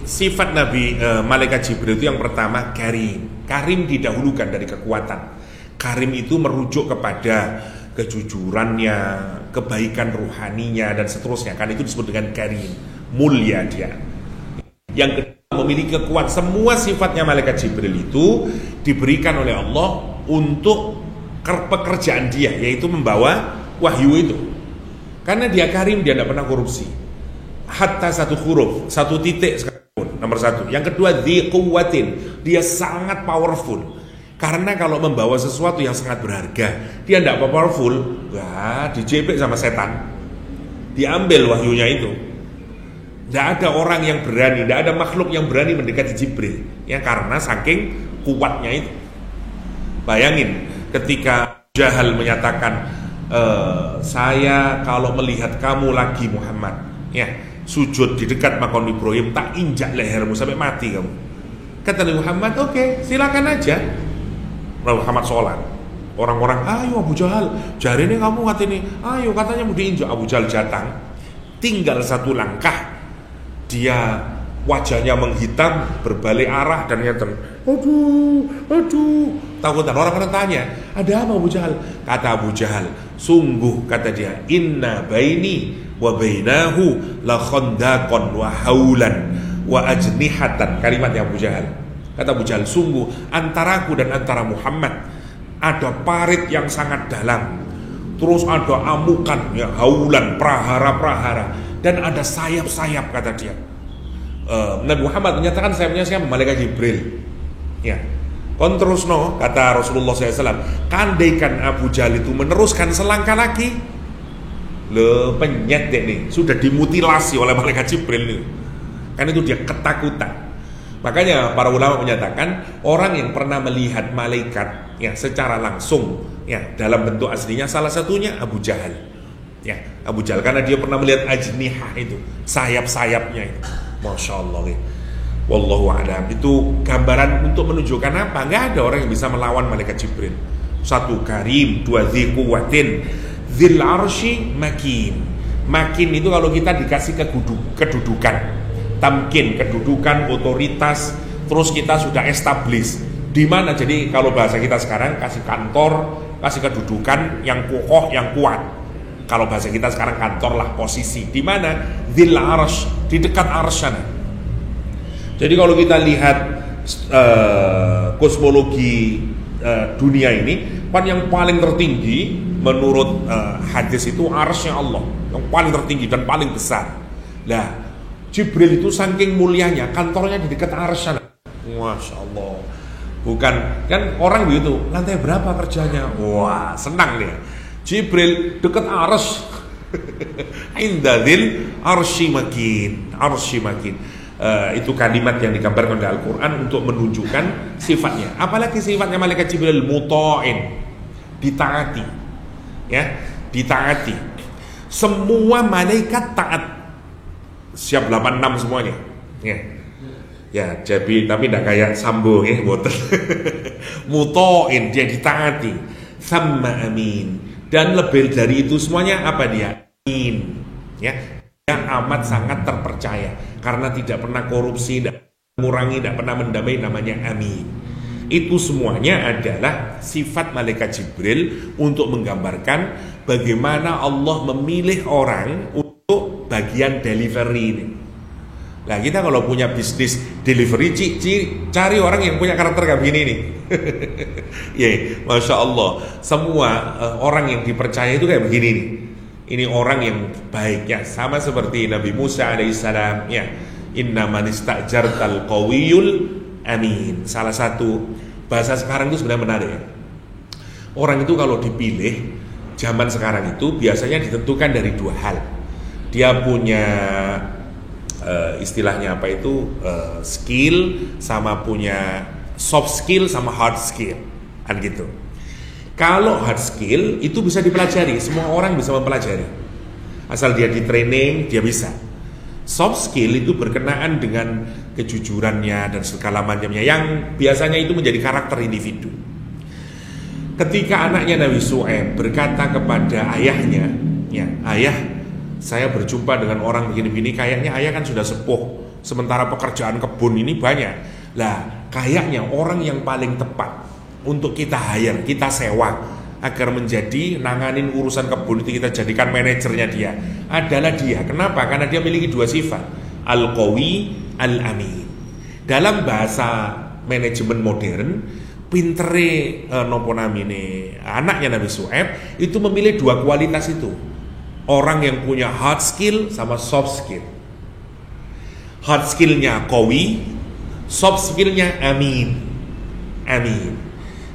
sifat Nabi malaikat Jibril itu yang pertama karim. Karim didahulukan dari kekuatan. Karim itu merujuk kepada kejujurannya, kebaikan ruhaninya dan seterusnya. Kan itu disebut dengan karim, mulia dia. Yang kedua memiliki kekuatan. Semua sifatnya malaikat Jibril itu diberikan oleh Allah untuk pekerjaan dia, yaitu membawa wahyu itu. Karena dia karim, dia tidak pernah korupsi. Hatta satu huruf, satu titik sekalipun. Nomor satu. Yang kedua dzi quwwatin, dia sangat powerful. Karena kalau membawa sesuatu yang sangat berharga, dia tidak powerful, dijepek sama setan, diambil wahyunya itu. Tidak ada orang yang berani, tidak ada makhluk yang berani mendekati Jibril, ya karena saking kuatnya itu. Bayangin ketika Jahal menyatakan, saya kalau melihat kamu lagi Muhammad, ya sujud di dekat makam Ibrahim, tak injak lehermu sampai mati kamu. Kata Muhammad, oke, silakan aja. Muhammad sholat. Orang-orang, ayo Abu Jahal, jari ini kamu kata ini, ayo katanya mau diinjak. Abu Jahal datang, tinggal satu langkah, dia wajahnya menghitam, berbalik arah dan nyata. Aduh. Takutan orang akan tanya, ada apa Abu Jahal? Kata Abu Jahal, sungguh kata dia, inna baini wa bainahu la khandaqan wa haulan wa ajnihatan. Kalimatnya Abu Jahal. Kata Abu Jahal, sungguh antaraku dan antara Muhammad ada parit yang sangat dalam. Terus ada amukan, ya, haulan, prahara-prahara. dan ada sayap-sayap kata dia. Nabi Muhammad menyatakan sayapnya siapa? Malaikat Jibril. Ya. Kon terus kata Rasulullah SAW, kandaikan Abu Jahal itu meneruskan selangkah lagi, penyet deh nih, sudah dimutilasi oleh malaikat Jibril nih. Kan itu dia ketakutan. Makanya para ulama menyatakan orang yang pernah melihat malaikat ya secara langsung ya dalam bentuk aslinya salah satunya Abu Jahal. Ya, Abu Jahal karena dia pernah melihat ajnihah itu, sayap-sayapnya itu. Masya Allah ya. Wallahu a'lam. Itu gambaran untuk menunjukkan apa? Nggak ada orang yang bisa melawan malaikat Jibril. Satu karim, dua dzi quwwatin, dzil arsy makin. Makin itu kalau kita dikasih kedudukan, tamkin, kedudukan, otoritas, terus kita sudah establish. Di mana? Jadi kalau bahasa kita sekarang kasih kantor, kasih kedudukan yang kokoh, yang kuat. Kalau bahasa kita sekarang kantor lah, posisi. Di mana? Dzil arsy, di dekat arsyana. Jadi kalau kita lihat kosmologi dunia ini, kan yang paling tertinggi menurut hadis itu arsy Allah, yang paling tertinggi dan paling besar. Nah, Jibril itu saking mulianya, kantornya di dekat arsyana. Masya Allah. Bukan, kan orang begitu, lantai berapa kerjanya? Wah, senang dia. Jibril dekat arsy. Indadzil arsy makin, arsy makin. Itu kalimat yang digambarkan oleh Al-Quran untuk menunjukkan sifatnya. Apalagi sifatnya malaikat Jibril muta'in, ditaati, ya, ditaati. Semua malaikat taat. Siap 86 semuanya. Ya. Ya, jadi tapi tidak kayak Sambo ya, boten. Muta'in, dia ditaati. Sama amin. Dan lebih dari itu semuanya apa dia? Amin. Ya, dia amat sangat terpercaya karena tidak pernah korupsi, tidak mengurangi, tidak pernah mendamai, namanya amin. Itu semuanya adalah sifat malaikat Jibril untuk menggambarkan bagaimana Allah memilih orang untuk bagian delivery ini. Nah, kita kalau punya bisnis delivery, cari orang yang punya karakter kayak begini nih. Ya, Masya Allah. Semua orang yang dipercaya itu kayak begini nih. Ini orang yang baik ya, sama seperti Nabi Musa alaihissalam ya. Inna man istajartal qawiyul amin. Salah satu bahasa sekarang itu sebenarnya menarik ya. Orang itu kalau dipilih zaman sekarang itu biasanya ditentukan dari dua hal. Dia punya istilahnya apa itu skill, sama punya soft skill sama hard skill kan gitu. Kalau hard skill itu bisa dipelajari, semua orang bisa mempelajari asal dia di training dia bisa. Soft skill itu berkenaan dengan kejujurannya dan segala macamnya yang biasanya itu menjadi karakter individu. Ketika anaknya Nabi Syuaib berkata kepada ayahnya, ya ayah, saya berjumpa dengan orang begini-begini, kayaknya ayah kan sudah sepuh, sementara pekerjaan kebun ini banyak. Lah, kayaknya orang yang paling tepat untuk kita hire, kita sewa agar menjadi nanganin urusan kebun itu, kita jadikan manajernya dia, adalah dia. Kenapa? Karena dia memiliki dua sifat, al-qawi, al-amin. Dalam bahasa manajemen modern, pintere nopo namine anaknya Nabi Syuaib itu memilih dua kualitas itu. Orang yang punya hard skill sama soft skill. Hard skillnya qawi, soft skillnya amin. Amin.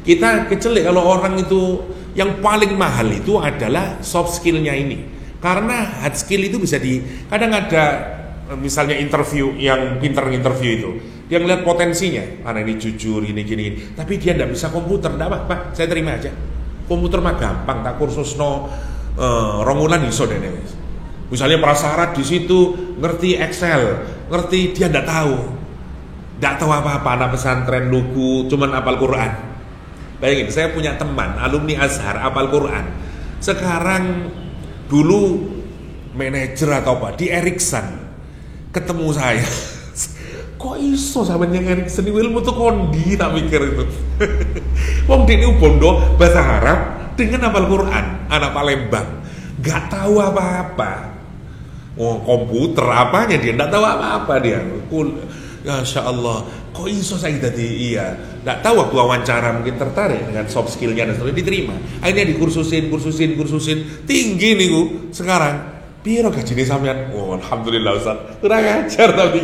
Kita kecelek kalau orang itu yang paling mahal itu adalah soft skillnya ini. Karena hard skill itu bisa kadang ada misalnya interview yang pinter interview itu, dia ngeliat potensinya, karena ini jujur, ini gini. Tapi dia tidak bisa komputer, tidak apa-apa, saya terima aja. Komputer mah gampang, tak kursus rongulan iso deh. Misalnya prasyarat di situ, ngerti Excel, ngerti, dia tidak tahu apa-apa. Anak pesantren lugu, cuman hafal Quran. Bayangin, saya punya teman alumni Azhar hafal Quran. Sekarang dulu manajer atau apa di Ericsson, ketemu saya. Kok iso sampe yang Ericsson ilmu tuh kondi, tak mikir itu. Wong dene bondo bahasa Arab dengan hafal Quran, anak Palembang, nggak tahu apa-apa. Oh, komputer apanya dia, nggak tahu apa-apa dia. Masya Allah, kok iso saya tadi nggak tahu waktu wawancara mungkin tertarik dengan soft skillnya dan seterusnya, diterima. Akhirnya dikursusin, tinggi nih sekarang. Piro gajine sampean? Oh, alhamdulillah Ustaz. Kurang ajar tapi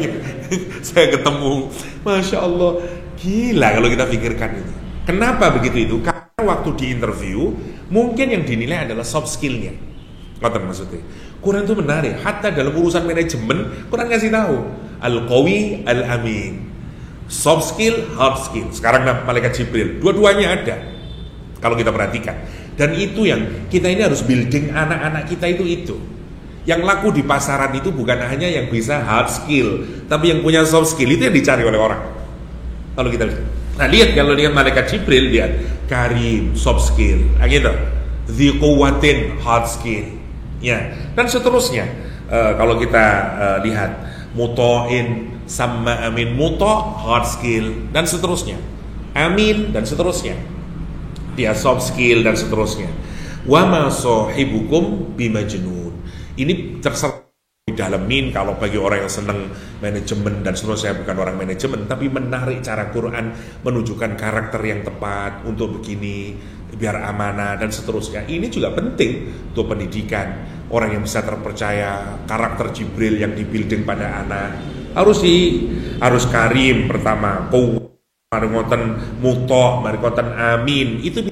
saya ketemu. Masya Allah. Gila kalau kita pikirkan itu. Kenapa begitu itu? Karena waktu di interview mungkin yang dinilai adalah soft skill-nya. Ngoten maksudnya. Quran itu menarik. Hatta dalam urusan manajemen, Quran ngasih tahu al-qawi al-amin. Soft skill, hard skill. Sekarang malaikat Jibril, dua-duanya ada. Kalau kita perhatikan. Dan itu yang kita ini harus building anak-anak kita itu. Yang laku di pasaran itu bukan hanya yang bisa hard skill, tapi yang punya soft skill itu yang dicari oleh orang. Kalau kita lihat, nah lihat kalau lihat malaikat Jibril, lihat karim soft skill, gitu, dzi quwwatin hard skill, ya, dan seterusnya. Kalau kita lihat mutoin sama amin, muto hard skill dan seterusnya, amin dan seterusnya, dia soft skill dan seterusnya. Wa ma sahibukum bimajnun. Ini terserah didalemin kalau bagi orang yang senang manajemen dan seterusnya. Bukan orang manajemen, tapi menarik cara Quran menunjukkan karakter yang tepat untuk begini biar amanah dan seterusnya. Ini juga penting untuk pendidikan. Orang yang bisa terpercaya, karakter Jibril yang dibuilding pada anak harus karim pertama, mari ngoten mutoh, mari ngoten amin. Itu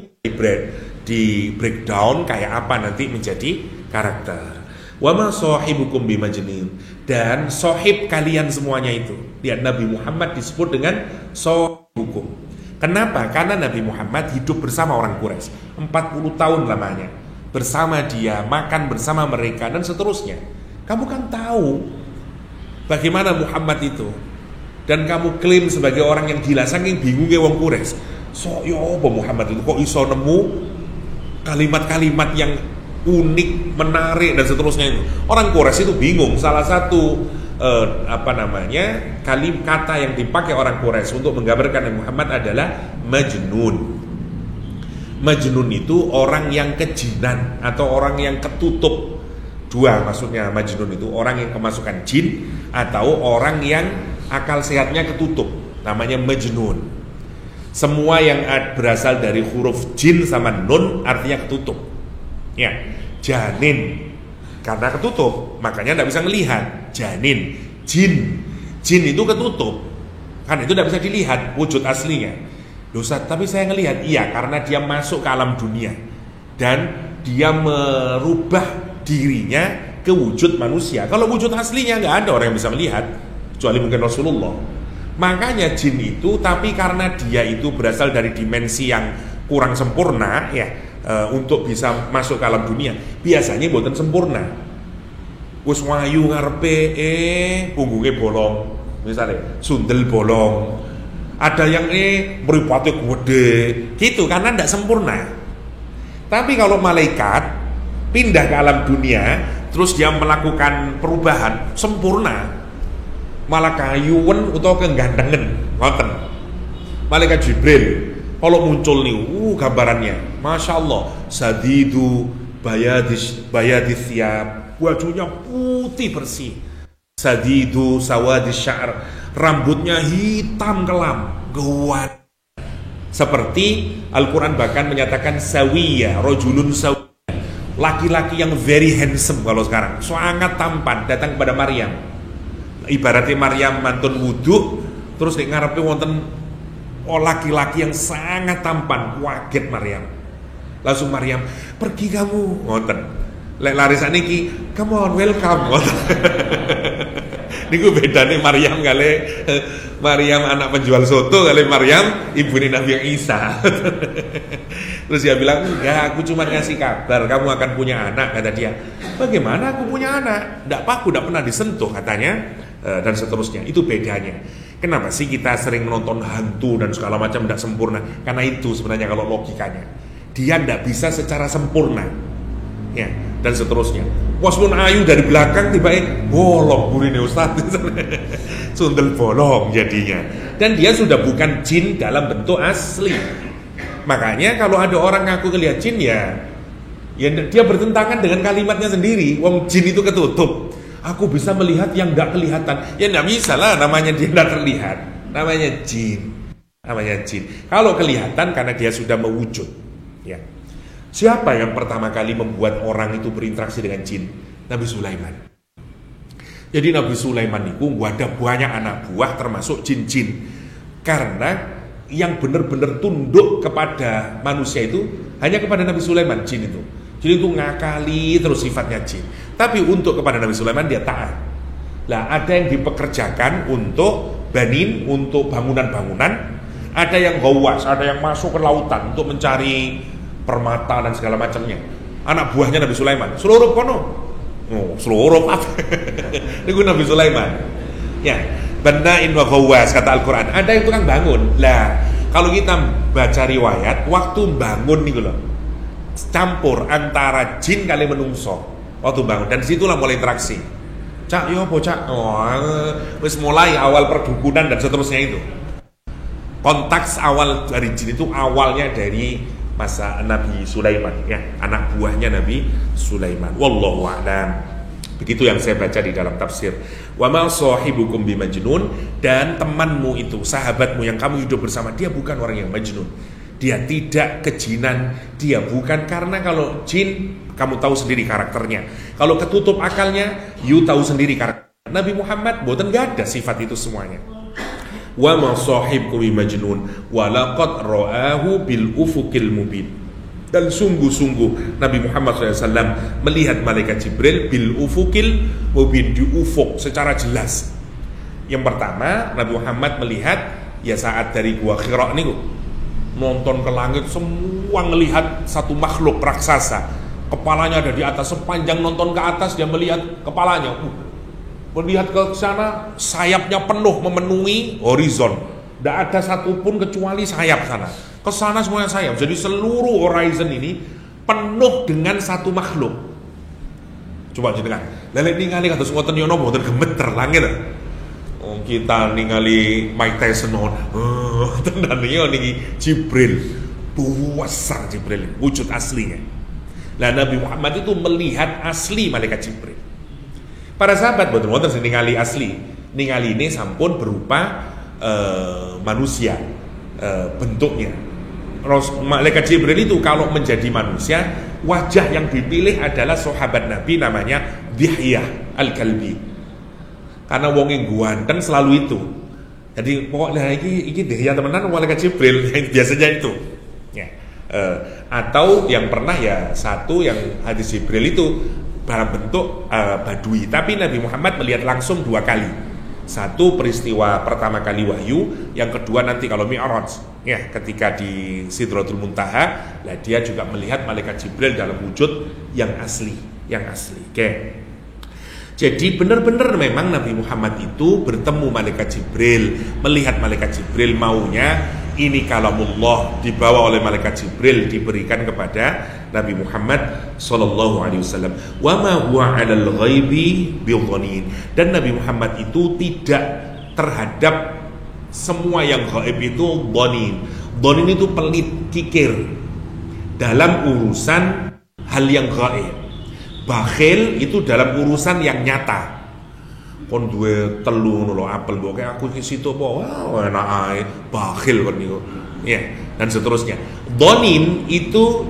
di breakdown kayak apa nanti menjadi karakter. Wa ma sahibukum bimajnun, dan sohib kalian semuanya itu. Lihat Nabi Muhammad disebut dengan sohibukum. Kenapa? Karena Nabi Muhammad hidup bersama orang Quraisy 40 tahun lamanya. Bersama dia, makan bersama mereka dan seterusnya. Kamu kan tahu bagaimana Muhammad itu. Dan kamu klaim sebagai orang yang gila, saking bingungnya wong Quraisy. So yo Muhammad itu kok iso nemu kalimat-kalimat yang unik, menarik dan seterusnya itu. Orang Quraisy itu bingung. Salah satu kata yang dipakai orang Quraisy untuk menggambarkan Nabi Muhammad adalah majnun. Majnun itu orang yang kejinan atau orang yang ketutup. Dua maksudnya majnun itu, orang yang kemasukan jin atau orang yang akal sehatnya ketutup. Namanya majnun. Semua yang berasal dari huruf jin sama nun artinya ketutup. Ya, janin karena ketutup, makanya tidak bisa melihat. Janin, jin itu ketutup, kan itu tidak bisa dilihat wujud aslinya. Dosa, tapi saya ngelihat, iya karena dia masuk ke alam dunia dan dia merubah dirinya ke wujud manusia. Kalau wujud aslinya nggak ada orang yang bisa melihat, kecuali mungkin Rasulullah. Makanya jin itu, tapi karena dia itu berasal dari dimensi yang kurang sempurna, ya. Untuk bisa masuk ke alam dunia biasanya buatan sempurna. Wis wayu ngarepe punggungnya bolong, misalnya sundel bolong. Ada yang mripate gede gitu karena tidak sempurna. Tapi kalau malaikat pindah ke alam dunia terus dia melakukan perubahan sempurna, malah kayuwen utawa kegandengen ngoten. Malaikat Jibril kalau muncul nih, gambarannya, masya Allah, sadidu bayadis siap, bajunya putih bersih, sadidu sawadis sya'r, rambutnya hitam kelam, gawat. Seperti Al-Quran bahkan menyatakan sawiya, rojulun sawiya, laki-laki yang very handsome kalau sekarang, sangat tampan, datang kepada Maryam. Ibaratnya Maryam mantun wudhu, terus di ngarepe wonten laki-laki yang sangat tampan, kaget Maryam. Langsung Maryam, pergi kamu, ngoten. Lek larisan niki, come on, welcome, ngoten. Niku bedane Maryam kali Maryam anak penjual soto kali Maryam ibune Nabi Isa. Terus dia bilang, enggak, aku cuma ngasih kabar kamu akan punya anak, kata dia. Bagaimana aku punya anak? Enggak, aku enggak pernah disentuh katanya, dan seterusnya. Itu bedanya. Kenapa sih kita sering menonton hantu dan segala macam tidak sempurna? Karena itu sebenarnya kalau logikanya dia tidak bisa secara sempurna, ya, dan seterusnya. Waspun ayu dari belakang tiba-tiba bolong burine Ustaz, sundel bolong jadinya. Dan dia sudah bukan jin dalam bentuk asli. Makanya kalau ada orang ngaku ngelihat jin ya dia bertentangan dengan kalimatnya sendiri. Wong jin itu ketutup. Aku bisa melihat yang nggak kelihatan. Ya nggak bisa lah, namanya dia nggak terlihat. Namanya jin. Kalau kelihatan karena dia sudah mewujud. Ya. Siapa yang pertama kali membuat orang itu berinteraksi dengan jin? Nabi Sulaiman. Jadi Nabi Sulaiman itu ada banyak anak buah termasuk jin-jin. Karena yang benar-benar tunduk kepada manusia itu hanya kepada Nabi Sulaiman, jin itu. Jadi itu ngakali terus sifatnya jin. Tapi untuk kepada Nabi Sulaiman dia taat. Lah ada yang dipekerjakan untuk banin, untuk bangunan-bangunan. Ada yang gawas, ada yang masuk ke lautan untuk mencari permata dan segala macamnya. Anak buahnya Nabi Sulaiman, seluruh kono. Oh, seluruh apa? Itu Nabi Sulaiman. Ya, banna'in wa ghawwas kata Al-Qur'an. Ada yang tukang bangun. Lah, kalau kita baca riwayat, waktu bangun nih loh, campur antara jin kali menungso waktu bangun, dan disitulah mulai interaksi. Cak, yo apa cak? Oh, wis mulai awal perdukunan dan seterusnya itu. Kontaks awal dari jin itu awalnya dari masa Nabi Sulaiman, ya, anak buahnya Nabi Sulaiman. Wallahu a'lam. Begitu yang saya baca di dalam tafsir. Wa ma sahibukum bimajnun, dan temanmu itu, sahabatmu yang kamu hidup bersama, dia bukan orang yang majnun. Dia tidak kejinan, dia bukan, karena kalau jin kamu tahu sendiri karakternya. Kalau ketutup akalnya, you tahu sendiri karakter. Nabi Muhammad boten enggak ada sifat itu semuanya. Wa ma sahibkum bimajnun wa laqad ra'ahu bil ufuqil mubin. Dan sungguh-sungguh Nabi Muhammad SAW melihat malaikat Jibril bil ufuqil mubin, di ufuk secara jelas. Yang pertama Nabi Muhammad melihat ya saat dari Gua Hira niku, nonton ke langit, semua melihat satu makhluk raksasa, kepalanya ada di atas, sepanjang nonton ke atas dia melihat kepalanya. Melihat ke sana, sayapnya penuh memenuhi horizon. Tidak ada satupun kecuali sayap sana. Ke sana semuanya sayap. Jadi seluruh horizon ini penuh dengan satu makhluk. Coba jenengan. Lelek ningali kados ngoten yo napa mboten gemeter langit. Oh, kita ningali Mike Tyson tenan yo niki Jibril. Besar Jibril, wujud aslinya. Lah Nabi Muhammad itu melihat asli malaikat Jibril. Para sahabat boten-boten sing ningali asli, ningali ini sampun berupa manusia bentuknya. Malaikat Jibril itu kalau menjadi manusia, wajah yang dipilih adalah sahabat Nabi namanya Dihyah Al-Kalbi. Karena wong yang ganteng selalu itu. Jadi pokoknya iki Dihyah temenan malaikat Jibril biasanya itu. Ya. Atau yang pernah ya satu yang hadis Jibril itu dalam bentuk badui, tapi Nabi Muhammad melihat langsung dua kali. Satu peristiwa pertama kali wahyu, yang kedua nanti kalau Mi'raj, ya ketika di Sidratul Muntaha, lah dia juga melihat malaikat Jibril dalam wujud yang asli, Oke. Jadi benar-benar memang Nabi Muhammad itu bertemu malaikat Jibril, melihat malaikat Jibril, maunya ini kalamullah dibawa oleh malaikat Jibril diberikan kepada Nabi Muhammad sallallahu alaihi wasallam. Wa ma huwa 'alal ghaibi bidhanin. Dan Nabi Muhammad itu tidak terhadap semua yang gaib itu dhanin. Dhanin itu pelit, kikir dalam urusan hal yang gaib. Bakhil itu dalam urusan yang nyata. Kon duwe telu ngono lho apel mbok kayak aku iki situ apa wah enak ae bakhil kon niku ya dan seterusnya. Dhanin itu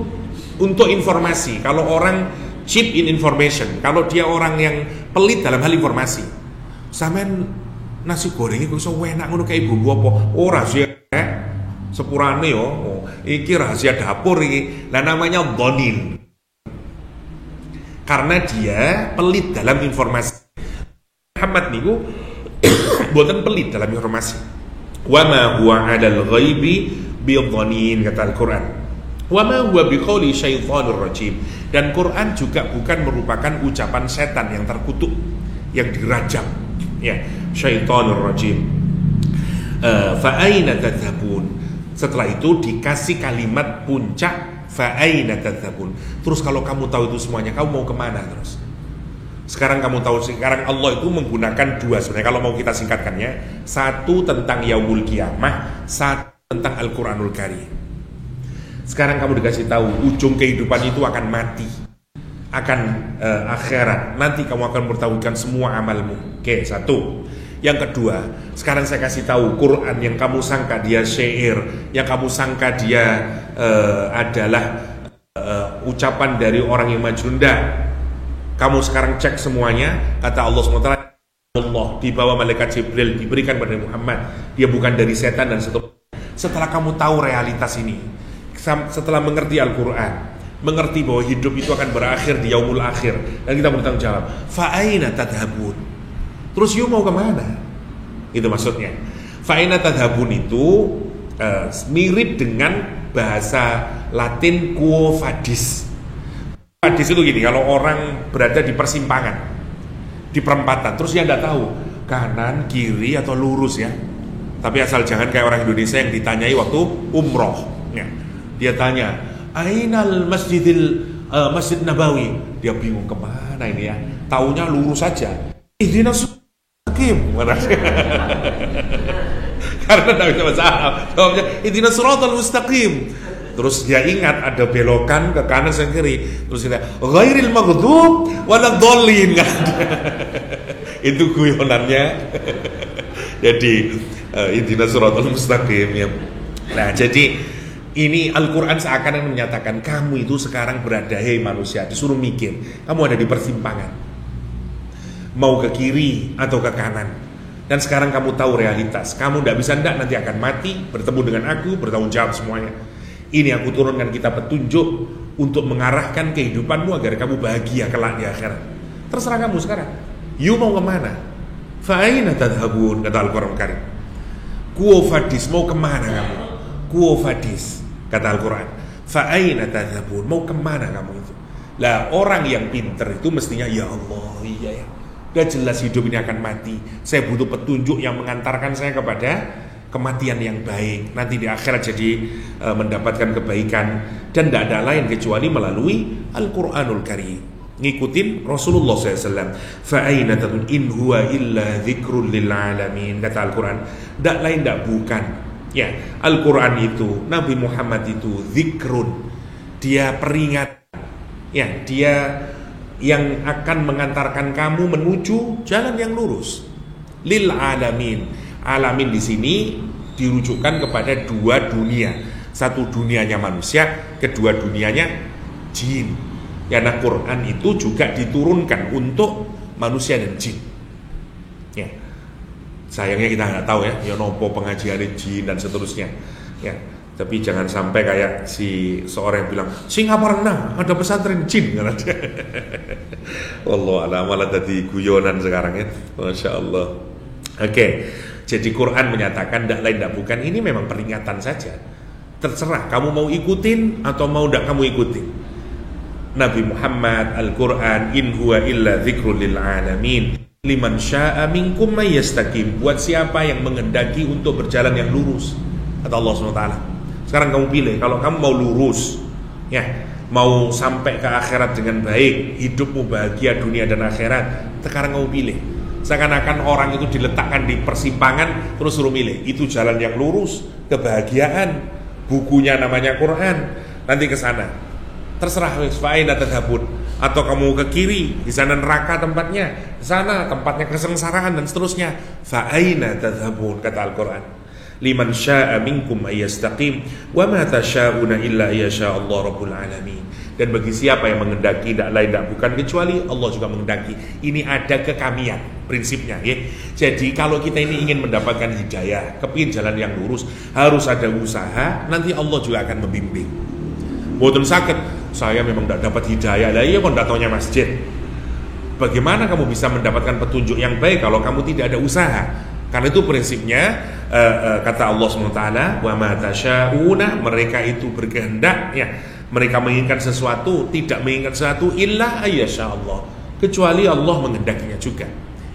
untuk informasi. Kalau orang cheap in information, kalau dia orang yang pelit dalam hal informasi, sampean nasi goreng iku iso enak ngono kayak bumbu apa ora sih sepurane yo iki rahasia dapur iki. Lah namanya dhanin karena dia pelit dalam informasi. Muhammad niku boten pelit dalam informasi. Wa ma huwa 'alal ghaibi bidhanin kata Al-Qur'an. Wa ma huwa biqauli syaitonir rajim. Dan Quran juga bukan merupakan ucapan setan yang terkutuk, yang dirajam. Ya, syaitonir rajim. Fa aina tadhhabun. Setelah itu dikasih kalimat puncak fa aina tadhhabun. Terus kalau kamu tahu itu semuanya, kamu mau kemana terus? Sekarang kamu tahu, sekarang Allah itu menggunakan dua sebenarnya kalau mau kita singkatkannya. Satu tentang yaumul kiamah, satu tentang Al-Quranul Karim. Sekarang kamu dikasih tahu ujung kehidupan itu akan mati, akan akhirat. Nanti kamu akan bertanggungjawab semua amalmu. Oke, satu. Yang kedua, sekarang saya kasih tahu Quran yang kamu sangka dia syair, yang kamu sangka dia adalah ucapan dari orang yang majnun. Kamu sekarang cek semuanya, kata Allah SWT, Allah dibawa malaikat Jibril, diberikan kepada Muhammad, dia bukan dari setan dan seterusnya. Setelah kamu tahu realitas ini, setelah mengerti Al-Quran, mengerti bahwa hidup itu akan berakhir di yaumul akhir, dan kita bertanggung jawab, fa'aina tadhabun, terus you mau kemana? Itu maksudnya. Fa'aina tadhabun itu mirip dengan bahasa Latin quo vadis. Vadis itu gini, kalau orang berada di persimpangan, di perempatan, terus dia tidak tahu kanan, kiri, atau lurus ya. Tapi asal jangan kayak orang Indonesia yang ditanyai waktu umroh ya. Dia tanya, Ainal Masjid Nabawi. Dia bingung kemana ini ya. Taunya lurus saja. Ihdinas mustaqim. Karena tidak bisa bahasa Arab. Jawabnya ihdinas siratal mustaqim. Terus dia ingat ada belokan ke kanan dan kiri. Terus dia ghairil maghdub waladhdallin. Itu guyonannya. Jadi ihdinas siratal mustaqim ya. Nah, jadi ini Al-Quran seakan menyatakan kamu itu sekarang berada, hei manusia, disuruh mikir. Kamu ada di persimpangan, mau ke kiri atau ke kanan. Dan sekarang kamu tahu realitas. Kamu tidak bisa nanti akan mati, bertemu dengan aku, bertanggung jawab semuanya. Ini aku turunkan kita petunjuk untuk mengarahkan kehidupanmu agar kamu bahagia kelak di akhirat. Terserah kamu sekarang. You mau kemana? Fa'aina tadhabun, kata Al-Quran Karim. Quo vadis, mau kemana kamu? Quo vadis, kata Al-Quran. Fa'aina tadhabun, mau kemana kamu itu? Lah orang yang pinter itu mestinya, ya Allah, iya ya, udah jelas hidup ini akan mati. Saya butuh petunjuk yang mengantarkan saya kepada kematian yang baik. Nanti di akhirat jadi mendapatkan kebaikan. Dan tidak ada lain kecuali melalui Al-Quranul Karim. Ngikutin Rasulullah SAW. Fa'aina tadhabun in huwa illa dzikrun lil alamin, kata Al-Quran. Tidak lain, tidak bukan. Ya, Al-Quran itu, Nabi Muhammad itu zikrun. Dia peringat. Ya, dia yang akan mengantarkan kamu menuju jalan yang lurus. Lil alamin. Alamin di sini dirujukkan kepada dua dunia. Satu dunianya manusia, kedua dunianya jin. Karena Quran itu juga diturunkan untuk manusia dan jin. Ya. Sayangnya kita nggak tahu ya nopo pengajian jin dan seterusnya. Ya. Tapi jangan sampai kayak si seorang yang bilang, Singapura pernah ada pesantren jin kan ada. Wallah malah tadi guyonan sekarang ya. Masya Allah. Oke. Jadi Quran menyatakan tidak lain tidak bukan, ini memang peringatan saja. Terserah kamu mau ikutin atau mau tidak kamu ikutin. Nabi Muhammad, Al-Quran, in huwa illa dzikrun lil alamin. Liman syaa minkum may yastaqim. Buat siapa yang menghendaki untuk berjalan yang lurus, kata Allah SWT. Sekarang kamu pilih. Kalau kamu mau lurus, ya, mau sampai ke akhirat dengan baik, hidupmu bahagia dunia dan akhirat, sekarang kamu pilih. Seakan-akan orang itu diletakkan di persimpangan terus suruh milih. Itu jalan yang lurus, kebahagiaan, bukunya namanya Quran, nanti ke sana. Terserah, fa'aina tadhabun. Atau kamu ke kiri, di sana neraka tempatnya, di sana tempatnya kesengsaraan dan seterusnya. Fa'aina tadhabun, kata Al-Quran. Liman syaa minkum ayyastaqim wa ma tasyauna illa yasha Allah rabbul alamin. Dan bagi siapa yang menghendaki, tidak lain tidak bukan kecuali Allah juga menghendaki. Ini ada kekamian prinsipnya ya. Jadi kalau kita ini ingin mendapatkan hidayah, kepingin jalan yang lurus, harus ada usaha, nanti Allah juga akan membimbing. Boten sakit, saya memang tidak dapat hidayah. Lah iya kok tidak taunya masjid. Bagaimana kamu bisa mendapatkan petunjuk yang baik kalau kamu tidak ada usaha? Karena itu prinsipnya kata Allah SWT, wa ma tasyauna, mereka itu berkehendak ya, mereka menginginkan sesuatu, tidak menginginkan sesuatu illa ayyasha Allah, kecuali Allah menghendakinya juga.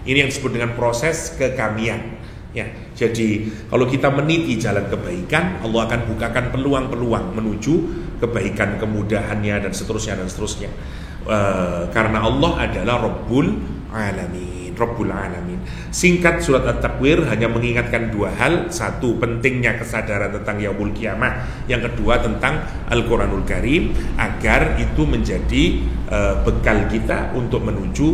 Ini yang disebut dengan proses kekamian ya. Jadi kalau kita meniti jalan kebaikan, Allah akan bukakan peluang-peluang menuju kebaikan, kemudahannya dan seterusnya dan seterusnya. Karena Allah adalah Rabbul Alamin, Rabbul Alamin. Singkat, surat At-Takwir hanya mengingatkan dua hal. Satu, pentingnya kesadaran tentang yaumul kiamah. Yang kedua, tentang Al-Quranul Karim, agar itu menjadi bekal kita untuk menuju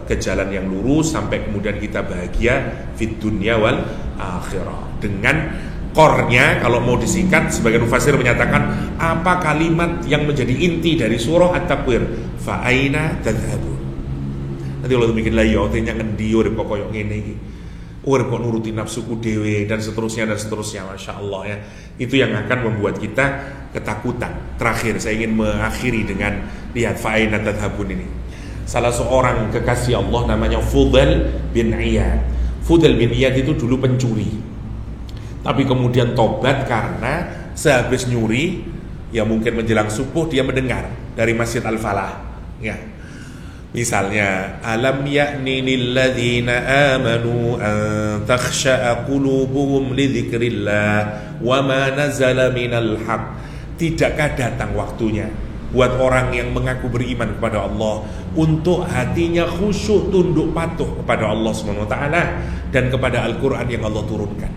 ke jalan yang lurus sampai kemudian kita bahagia fid dunya wal akhirah. Dengan Core-nya kalau mau disingkat, sebagian mufassir menyatakan apa kalimat yang menjadi inti dari surah At-Takwir, fa aina tadhhabun. Nanti kalau bikin lah ya otenya ngendi urip kok koyo ngene iki. Urip kok nuruti nafsuku dhewe dan seterusnya, Masya Allah ya. Itu yang akan membuat kita ketakutan. Terakhir saya ingin mengakhiri dengan lihat fa aina tadhhabun ini. Salah seorang kekasih Allah namanya Fudail bin Iyad. Fudail bin Iyad itu dulu pencuri, tapi kemudian tobat karena sehabis nyuri, ya mungkin menjelang subuh dia mendengar dari Masjid Al-Falah ya. Misalnya alam ya'ni lilladzina amanu an takhsha'a qulubuhum li dzikrillah wa ma nazala minal haq. Tidakkah datang waktunya buat orang yang mengaku beriman kepada Allah untuk hatinya khusyuk tunduk patuh kepada Allah Subhanahu wa taala dan kepada Al-Qur'an yang Allah turunkan.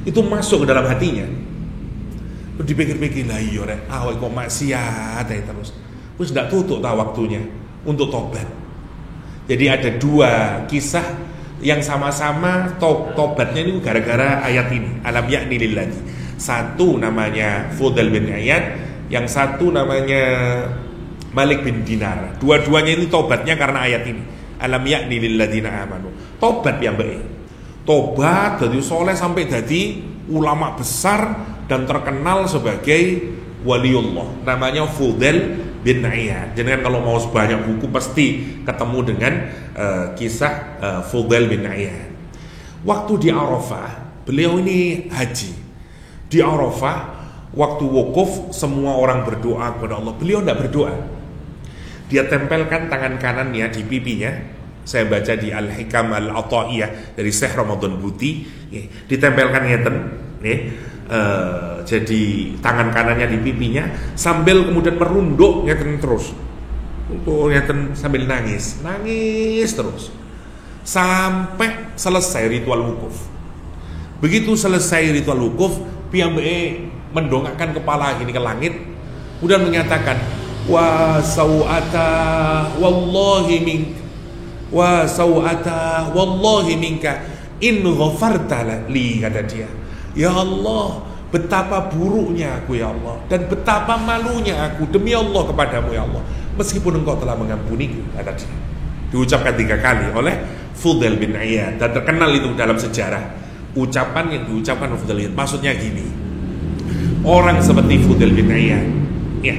Itu masuk ke dalam hatinya. Terus dipikir-pikir lah iya rek, awak kok maksiat terus. Terus ndak tutup tak waktunya untuk tobat. Jadi ada dua kisah yang sama-sama tobatnya ini gara-gara ayat ini. Alam ya'ni lillazi. Satu namanya Fudail bin Iyad, yang satu namanya Malik bin Dinar. Dua-duanya ini tobatnya karena ayat ini. Alam ya'ni lilladzina amanu. Tobat yang baik. Tobat dari soleh sampai jadi ulama besar dan terkenal sebagai waliullah. Namanya Fudail bin Iyad. Jadi kan kalau mau sebanyak buku pasti ketemu dengan kisah Fudail bin Iyad. Waktu di Arafah, beliau ini haji. Di Arafah, waktu wukuf semua orang berdoa kepada Allah. Beliau tidak berdoa. Dia tempelkan tangan kanannya di pipinya. Saya baca di Al-Hikam Al-Ata'iyah dari Syekh Ramadan Buti, ditempelkan ngeten, jadi tangan kanannya di pipinya sambil kemudian merunduk ngeten terus, untuk ngeten sambil nangis terus sampai selesai ritual wukuf. Begitu selesai ritual wukuf, piyambake mendongakkan kepala gini ke langit, kemudian menyatakan wa sau'ata wallahi minka wa sawata wallahi minka in ghafarta li, kata dia. Ya Allah, betapa buruknya aku ya Allah, dan betapa malunya aku demi Allah kepadamu ya Allah, meskipun engkau telah mengampuniku, kata dia. Diucapkan 3 kali oleh Fudail bin Iyad dan terkenal itu dalam sejarah. Ucapan yang diucapkan oleh Fudail, maksudnya gini, orang seperti Fudail bin Iyad ya,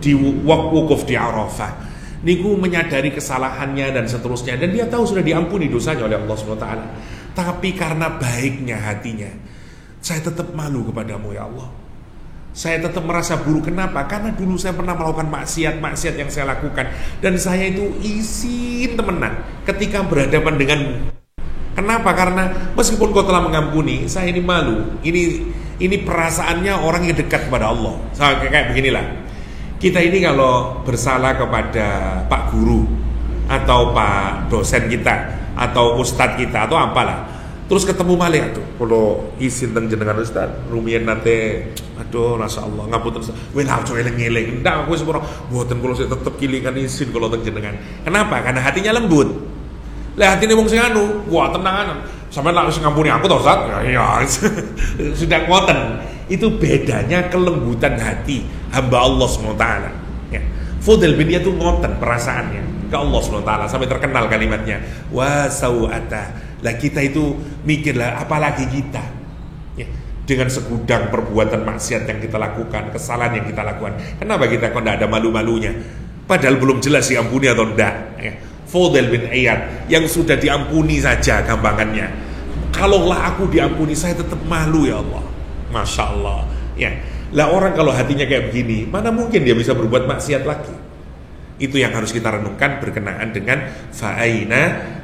di wukuf di Arafah niku menyadari kesalahannya dan seterusnya, dan dia tahu sudah diampuni dosanya oleh Allah SWT. Tapi karena baiknya hatinya, saya tetap malu kepadamu ya Allah. Saya tetap merasa buruk. Kenapa? Karena dulu saya pernah melakukan maksiat yang saya lakukan, dan saya itu izin temenan ketika berhadapan denganmu. Kenapa? Karena meskipun kau telah mengampuni, saya ini malu. Ini perasaannya orang yang dekat kepada Allah. Kayak beginilah. Kita ini kalau bersalah kepada Pak Guru atau Pak dosen kita atau Ustadz kita atau apalah, terus ketemu malih, aduh kalau izin teng jenengan Ustadz rumiyin nate, aduh masya Allah ngapunten weh langsung eling-eling ndak aku sepuro mboten kula sik tetep kilingan izin kalau teng jenengan. Kenapa? Karena hatinya lembut. Lah hatine wong sing anu wah tenangan sampean lak wis ngampuni aku to Ustaz ya sudah ngoten. Itu bedanya kelembutan hati hamba Allah SWT ya. Fudail bin Iyad itu ngoten perasaannya ke Allah SWT sampai terkenal kalimatnya wa sau'ata. Lah kita itu mikirlah apalagi kita ya, dengan segudang perbuatan maksiat yang kita lakukan, kesalahan yang kita lakukan, kenapa kita kok tidak ada malu-malunya, padahal belum jelas diampuni atau tidak ya. Fudail bin Iyad yang sudah diampuni saja gampangannya, kalaulah aku diampuni saya tetap malu ya Allah. Masya Allah ya. Lah orang kalau hatinya kayak begini, mana mungkin dia bisa berbuat maksiat lagi. Itu yang harus kita renungkan berkenaan dengan fa'aina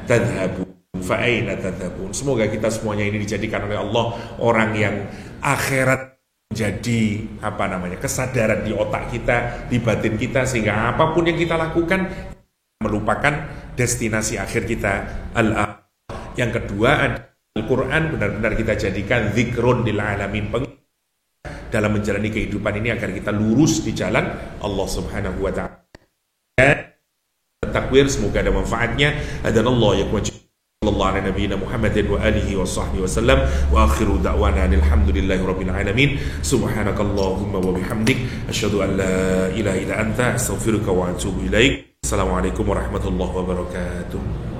tadhabun. Semoga kita semuanya ini dijadikan oleh Allah orang yang akhirat menjadi kesadaran di otak kita, di batin kita, sehingga apapun yang kita lakukan melupakan destinasi akhir kita Yang kedua, Al-Quran benar-benar kita jadikan zikrun lil alamin, dalam menjalani kehidupan ini agar kita lurus di jalan Allah Subhanahu wa taala. Takwir, semoga ada manfaatnya. Hadanallahu ya sallallahu ala nabiyyina Muhammadin wa alihi wa sahbihi wasallam wa akhiru da'wana alhamdulillahi rabbil alamin subhanakallahumma wa bihamdik asyhadu an la ilaha illa anta astaghfiruka wa atubu ilaik. Assalamualaikum warahmatullahi wabarakatuh.